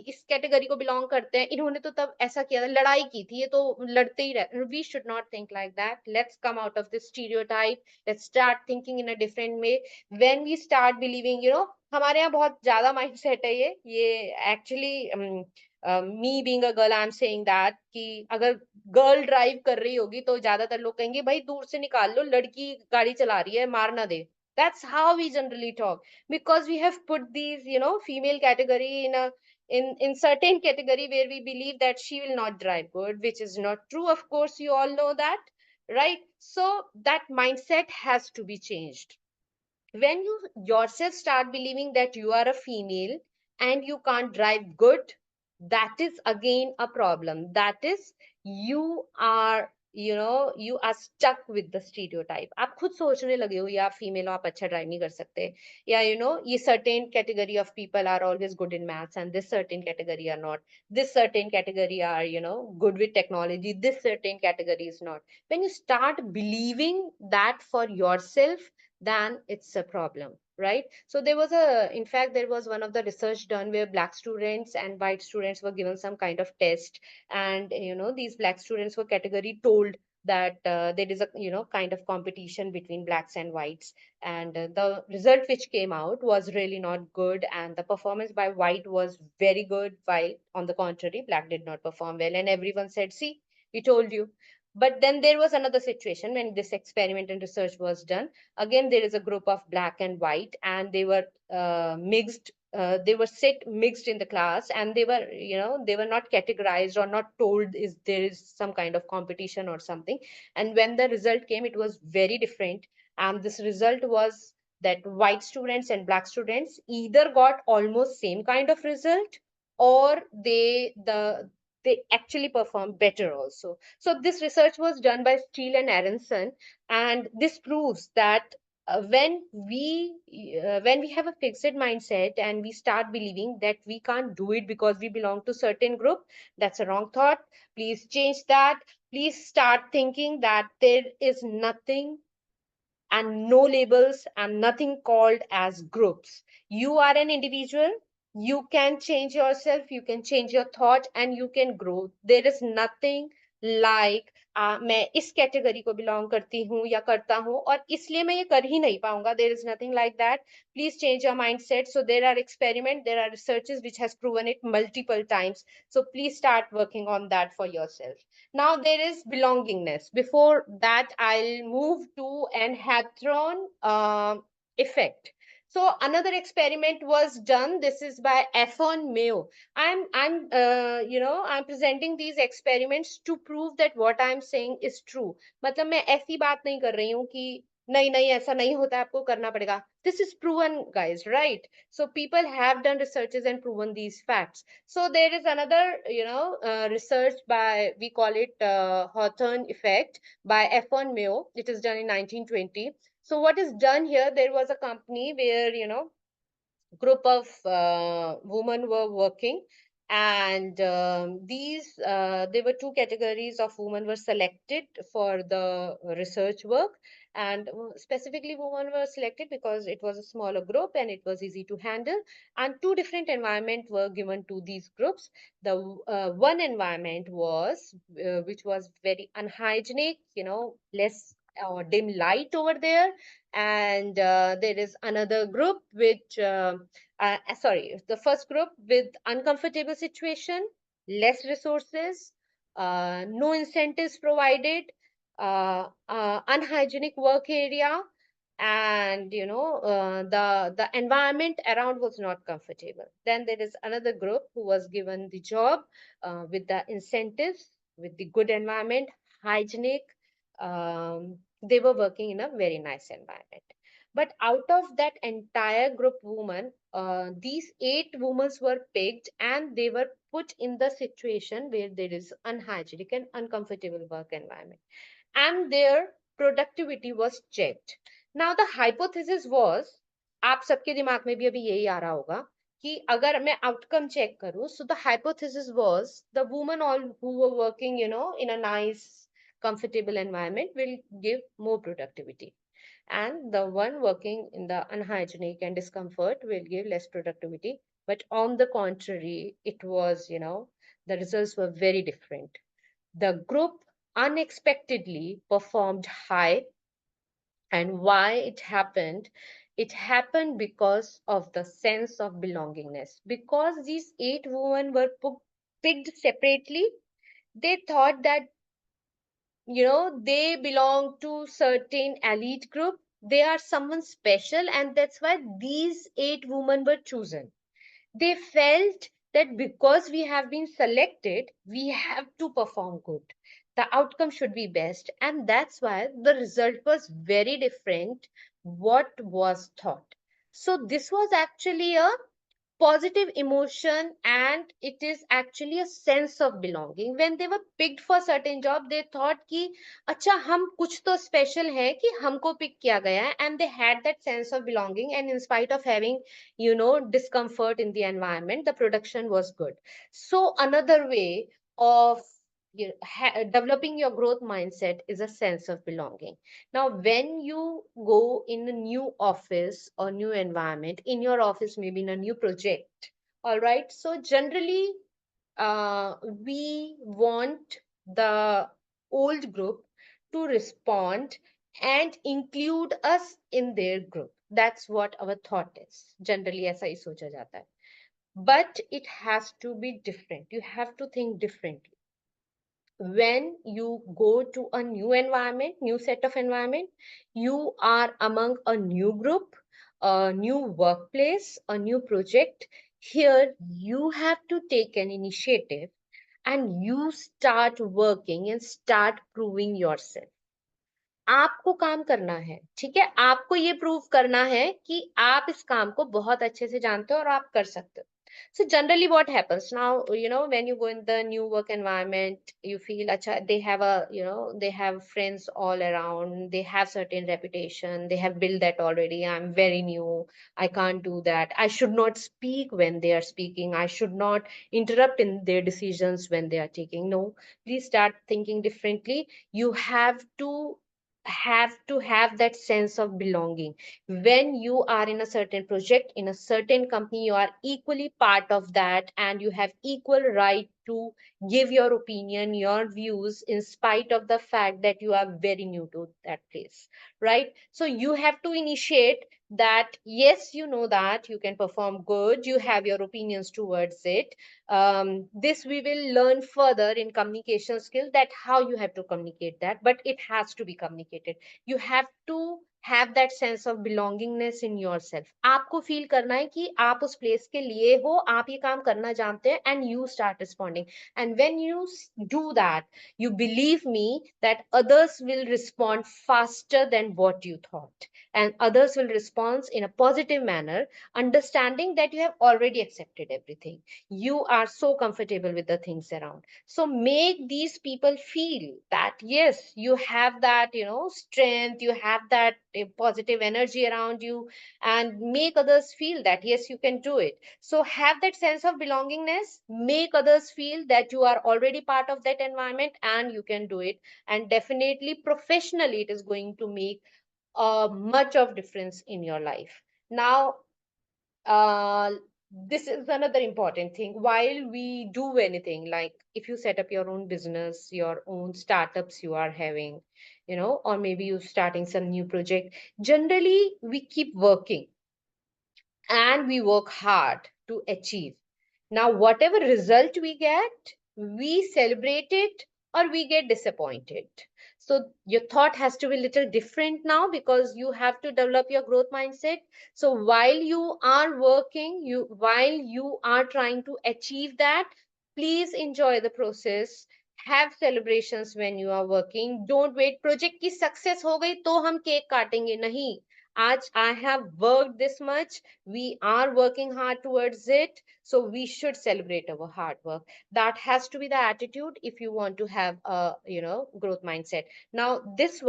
इस कैटेगरी को बिलोंग करते हैं, इन्होंने तो तब ऐसा किया था, लड़ाई की थी, ये तो लड़ते ही रह. We should not think like that. Let's come out of this stereotype. Let's start thinking in a different way. When we start believing, हमारे यहाँ बहुत ज्यादा माइंडसेट है ये actually, me being a girl, I am saying that, कि अगर girl drive कर रही होगी तो ज्यादातर लोग कहेंगे भाई दूर से निकाल लो, लड़की गाड़ी चला रही है, मार ना दे. That's how we generally talk, because we have put these, female category in a, in certain category where we believe that she will not drive good, which is not true. Of course, you all know that, right? So that mindset has to be changed. When you yourself start believing that you are a female and you can't drive good, that is again a problem. That is, you are, you are stuck with the stereotype. आप खुद सोचने लगे हो, या आप female हो, आप अच्छा ड्राइव नहीं कर सकते, या ये certain category of people are always good in maths and this certain category are not, this certain category are, good with technology, this certain category is not. When you start believing that for yourself, then it's a problem, right? So there was in fact, there was one of the research done where black students and white students were given some kind of test, and these black students were category told that there is a, kind of competition between blacks and whites, and the result which came out was really not good, and the performance by white was very good, while on the contrary black did not perform well, and everyone said, see, we told you. But then there was another situation when this experiment and research was done. Again, there is a group of black and white, and they were mixed. They were sit mixed in the class, and they were, they were not categorized or not told is there is some kind of competition or something. And when the result came, it was very different. And this result was that white students and black students either got almost same kind of result, or they actually performed better also. So this research was done by Steele and Aronson, and this proves that when we have a fixed mindset and we start believing that we can't do it because we belong to certain group, that's a wrong thought. Please change that. Please start thinking that there is nothing and no labels and nothing called as groups. You are an individual. You can change yourself, you can change your thought, and you can grow. There is nothing like मैं इस category को belong करती हूँ या करता हूँ और इसलिए मैं ये कर ही नहीं पाऊंगा. There is nothing like that. Please change your mindset. So there are experiments, there are researches which has proven it multiple times. So please start working on that for yourself. Now there is belongingness. Before that, I'll move to an hadron effect. So another experiment was done. This is by Efon Mayo. I'm presenting these experiments to prove that what I'm saying is true. मतलब मैं ऐसी बात नहीं कर रही हूँ कि नहीं नहीं ऐसा नहीं होता है, आपको करना पड़ेगा. This is proven, guys, right? So people have done researches and proven these facts. So there is another, research by, we call it Hawthorne effect by F1 Mayo. It is done in 1920. So what is done here? There was a company where, group of women were working, and these there were two categories of women were selected for the research work, and specifically women were selected because it was a smaller group and it was easy to handle, and two different environments were given to these groups. The one environment was which was very unhygienic, less dim light over there, and there is another group which sorry, the first group with uncomfortable situation, less resources, no incentives provided, unhygienic work area, and the environment around was not comfortable. Then there is another group who was given the job with the incentives, with the good environment, hygienic. They were working in a very nice environment. But out of that entire group women, these 8 women were picked, and they were put in the situation where there is unhygienic and uncomfortable work environment, and their productivity was checked. Now the hypothesis was, आप सबके दिमाग में भी अभी यही आ रहा होगा कि अगर मैं outcome check करूं, so the hypothesis was the women all who were working in a nice comfortable environment will give more productivity, and the one working in the unhygienic and discomfort will give less productivity. But on the contrary, it was, the results were very different. The group unexpectedly performed high. And why it happened? It happened because of the sense of belongingness. Because these 8 women were picked separately, they thought that they belong to certain elite group. They are someone special, and that's why these 8 women were chosen. They felt that because we have been selected, we have to perform good. The outcome should be best. And that's why the result was very different what was thought. So this was actually a positive emotion, and it is actually a sense of belonging. When they were picked for certain job, they thought कि अच्छा हम कुछ तो special है कि हमको pick किया गया है, and they had that sense of belonging, and in spite of having discomfort in the environment, the production was good. So another way of developing your growth mindset is a sense of belonging. Now, when you go in a new office or new environment, in your office, maybe in a new project, all right. So generally, we want the old group to respond and include us in their group. That's what our thought is. Generally, ऐसा ही सोचा जाता है. But it has to be different. You have to think differently. When you go to a new environment, new set of environment, you are among a new group, a new workplace, a new project. Here you have to take an initiative, and you start working and start proving yourself. आपको काम करना है, ठीक है, आपको ये prove करना है कि आप इस काम को बहुत अच्छे से जानते हो और आप कर सकते हो. So generally what happens now, when you go in the new work environment, you feel acha, they have they have friends all around, they have certain reputation, they have built that already. I'm very new, I can't do that, I should not speak when they are speaking, I should not interrupt in their decisions when they are taking. No, please start thinking differently. You have that sense of belonging. When you are in a certain project, in a certain company, you are equally part of that, and you have equal right to give your opinion, your views, in spite of the fact that you are very new to that place, right? So you have to initiate that. Yes, you know that you can perform good, you have your opinions towards it. This we will learn further in communication skill, that how you have to communicate that, but it has to be communicated. You have to have that sense of belongingness in yourself. आपको feel करना है कि आप उस place के लिए हो, आप ये काम करना जानते हैं, and you start responding. And when you do that, you believe me that others will respond faster than what you thought, and others will respond in a positive manner, understanding that you have already accepted everything. You are so comfortable with the things around. So make these people feel that yes, you have that strength, you have that positive energy around you, and make others feel that yes, you can do it. So have that sense of belongingness, make others feel that you are already part of that environment and you can do it. And definitely professionally, it is going to make much of difference in your life. Now, uh, this is another important thing. While we do anything, like if you set up your own business, your own startups you are having, or maybe you starting some new project, generally we keep working and we work hard to achieve. Now, whatever result we get, we celebrate it or we get disappointed. So your thought has to be a little different now, because you have to develop your growth mindset. So while you are working, while you are trying to achieve that, please enjoy the process. Have celebrations when you are working. Don't wait project की success हो गई तो हम cake काटेंगे, नहीं. आज I have worked this much, we are working hard towards it, so we should celebrate our hard work. That has to be the attitude if you want to have a growth mindset. Now this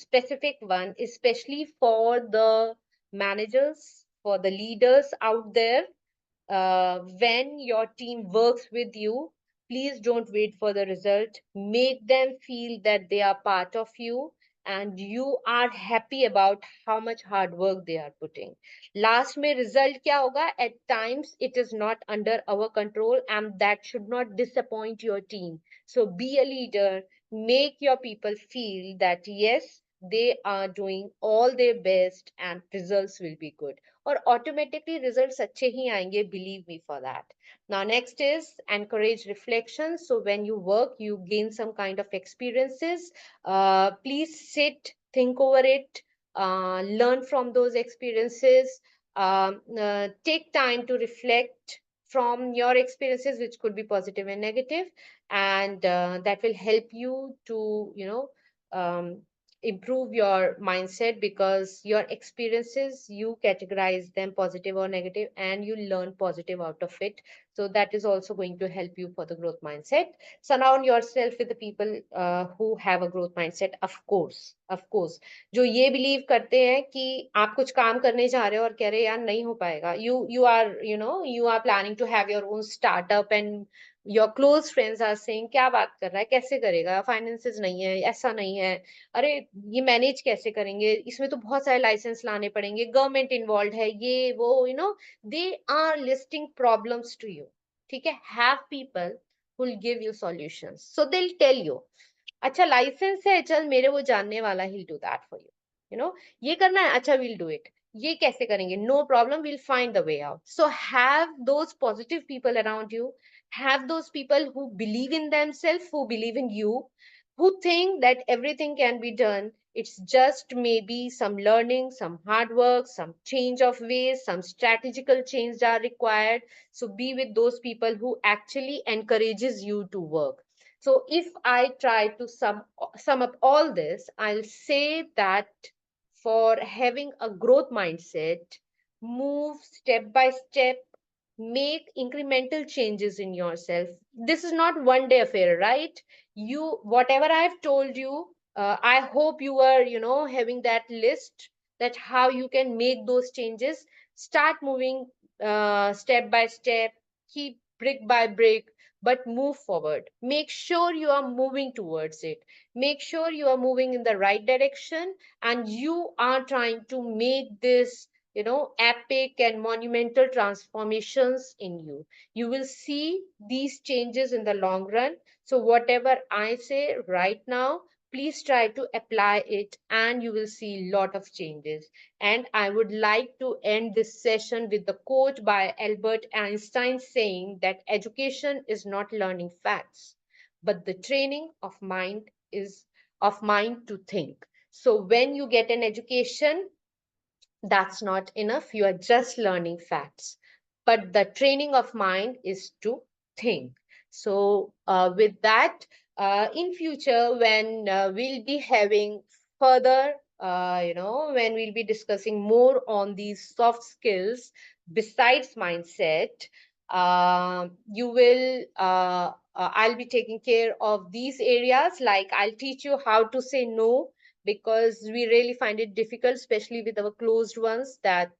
specific one, especially for the managers, for the leaders out there, when your team works with you, please don't wait for the result. Make them feel that they are part of you and you are happy about how much hard work they are putting. Last में result क्या होगा? At times it is not under our control, and that should not disappoint your team. So be a leader, make your people feel that yes, they are doing all their best and results will be good, और automatically results अच्छे ही आएंगे, believe me for that. Now next is encourage reflection. So when you work, you gain some kind of experiences. Please sit, think over it, learn from those experiences. Take time to reflect from your experiences, which could be positive and negative, and that will help you to improve your mindset, because your experiences, you categorize them positive or negative and you learn positive out of it. So that is also going to help you for the growth mindset. Surround yourself with the people who have a growth mindset, of course, जो ये believe करते हैं कि आप कुछ काम करने जा रहे हो और कह रहे हैं यार नहीं हो पाएगा. You are planning to have your own startup and your close friends are saying क्या बात कर रहा है, कैसे करेगा, फाइनेंसेस नहीं है, ऐसा नहीं है, अरे ये मैनेज कैसे करेंगे, इसमें तो बहुत सारे लाइसेंस लाने पड़ेंगे, गवर्नमेंट इन्वॉल्व है, ये वो, they are listing problems to you. ठीक है, have people who will give you solutions, so they'll tell you, अच्छा लाइसेंस है, चल मेरे वो जानने वाला, he'll do that for you. ये करना है, अच्छा we'll do it. ये कैसे करेंगे, no problem, we'll find the way out. So have those positive people around you. Have those people who believe in themselves, who believe in you, who think that everything can be done. It's just maybe some learning, some hard work, some change of ways, some strategical change are required. So be with those people who actually encourages you to work. So if I try to sum up all this, I'll say that for having a growth mindset, move step by step, make incremental changes in yourself. This is not one day affair, right? You, whatever I've told you, I hope you are, having that list, that how you can make those changes. Start moving step by step, keep brick by brick, but move forward. Make sure you are moving towards it. Make sure you are moving in the right direction and you are trying to make this, epic and monumental transformations in you. You will see these changes in the long run. So whatever I say right now, please try to apply it and you will see a lot of changes. And I would like to end this session with the quote by Albert Einstein saying that education is not learning facts, but the training of mind to think. So when you get an education, that's not enough. You are just learning facts. But the training of mind is to think. So with that, in future, when we'll be having further, when we'll be discussing more on these soft skills besides mindset, I'll be taking care of these areas. Like I'll teach you how to say no, because we really find it difficult, especially with our closed ones, that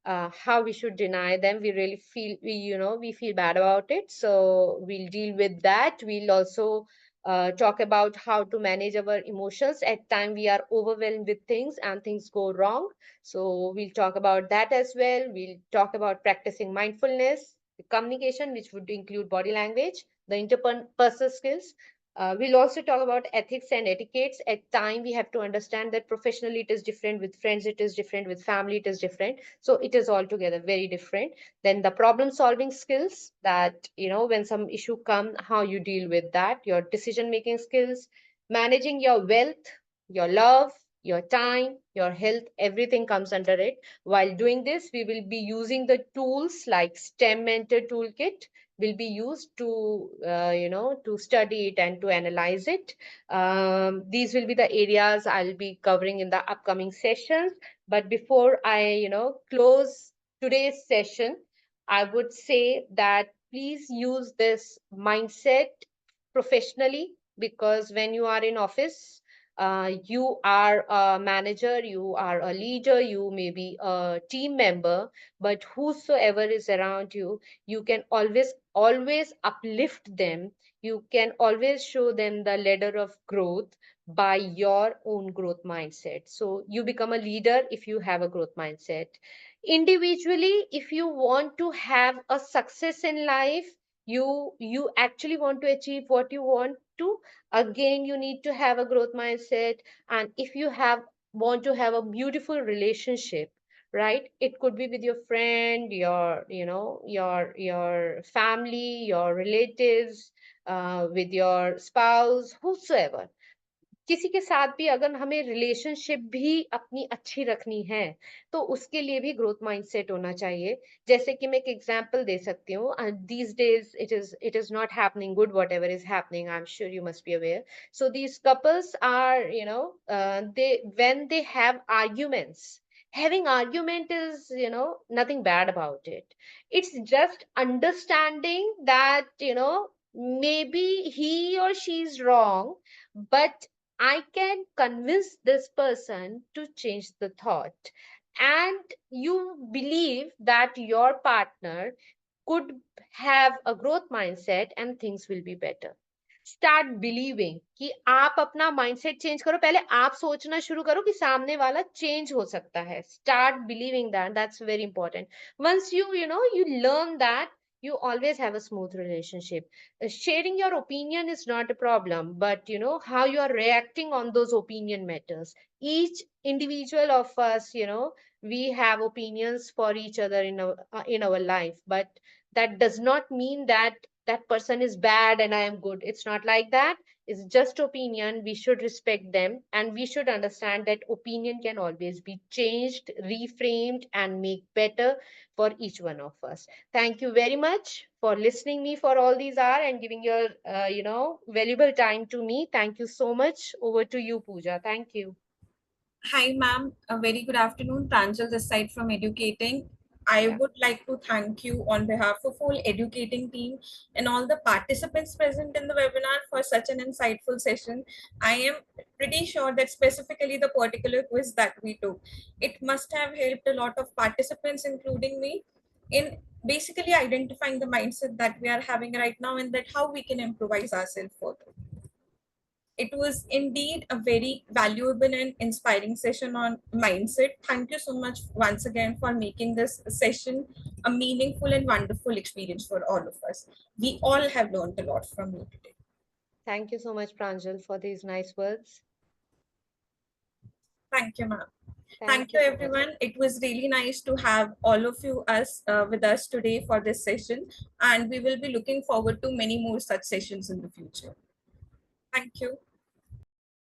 how we should deny them. We really feel we feel bad about it. So we'll deal with that. We'll also talk about how to manage our emotions at time we are overwhelmed with things and things go wrong. So we'll talk about that as well. We'll talk about practicing mindfulness, the communication, which would include body language, the interpersonal skills, We'll also talk about ethics and etiquettes. At time, we have to understand that professionally it is different, with friends it is different, with family it is different. So it is altogether very different. Then the problem solving skills, that when some issue come, how you deal with that, your decision making skills, managing your wealth, your love, your time, your health, everything comes under it. While doing this, we will be using the tools like STEM Mentor Toolkit will be used to to study it and to analyze it. These will be the areas I'll be covering in the upcoming sessions. But before I close today's session, I would say that please use this mindset professionally, because when you are in office, you are a manager, you are a leader, you may be a team member, but whosoever is around you, you can always uplift them. You can always show them the ladder of growth by your own growth mindset. So you become a leader if you have a growth mindset. Individually, if you want to have a success in life, you actually want to achieve what you want to, again you need to have a growth mindset. And if you have want to have a beautiful relationship, right, it could be with your friend, your your family, your relatives, with your spouse, whosoever, किसी के साथ भी अगर हमें relationship भी अपनी अच्छी रखनी है, तो उसके लिए भी ग्रोथ माइंडसेट होना चाहिए। जैसे कि मैं एक एग्जांपल दे सकती हूँ, these days it is not happening good, whatever is happening, I am sure you must be aware. So these couples are they when they have arguments, having argument is nothing bad about it. It's just understanding that maybe he or she is wrong, but I can convince this person to change the thought. And you believe that your partner could have a growth mindset and things will be better. Start believing कि आप अपना mindset change करो, पहले आप सोचना शुरू करो कि सामने वाला चेंज हो सकता है। Start believing that, that's very important. Once you learn that, you always have a smooth relationship. Sharing your opinion is not a problem, but how you are reacting on those opinion matters. Each individual of us, we have opinions for each other in our life, but that does not mean that that person is bad and I am good. It's not like that. It's just opinion. We should respect them, and we should understand that opinion can always be changed, reframed, and make better for each one of us. Thank you very much for listening me for all these hours and giving your valuable time to me. Thank you so much. Over to you, Pooja. Thank you. Hi, ma'am. A very good afternoon. Pranjal this side from Educating. I would like to thank you on behalf of whole Educating team and all the participants present in the webinar for such an insightful session. I am pretty sure that specifically the particular quiz that we took, it must have helped a lot of participants, including me, in basically identifying the mindset that we are having right now and that how we can improvise ourselves further. It was indeed a very valuable and inspiring session on mindset. Thank you so much once again for making this session a meaningful and wonderful experience for all of us. We all have learned a lot from you today. Thank you so much, Pranjal, for these nice words. Thank you, ma'am. Thank you, everyone. It was really nice to have all of you with us today for this session, and we will be looking forward to many more such sessions in the future. Thank you.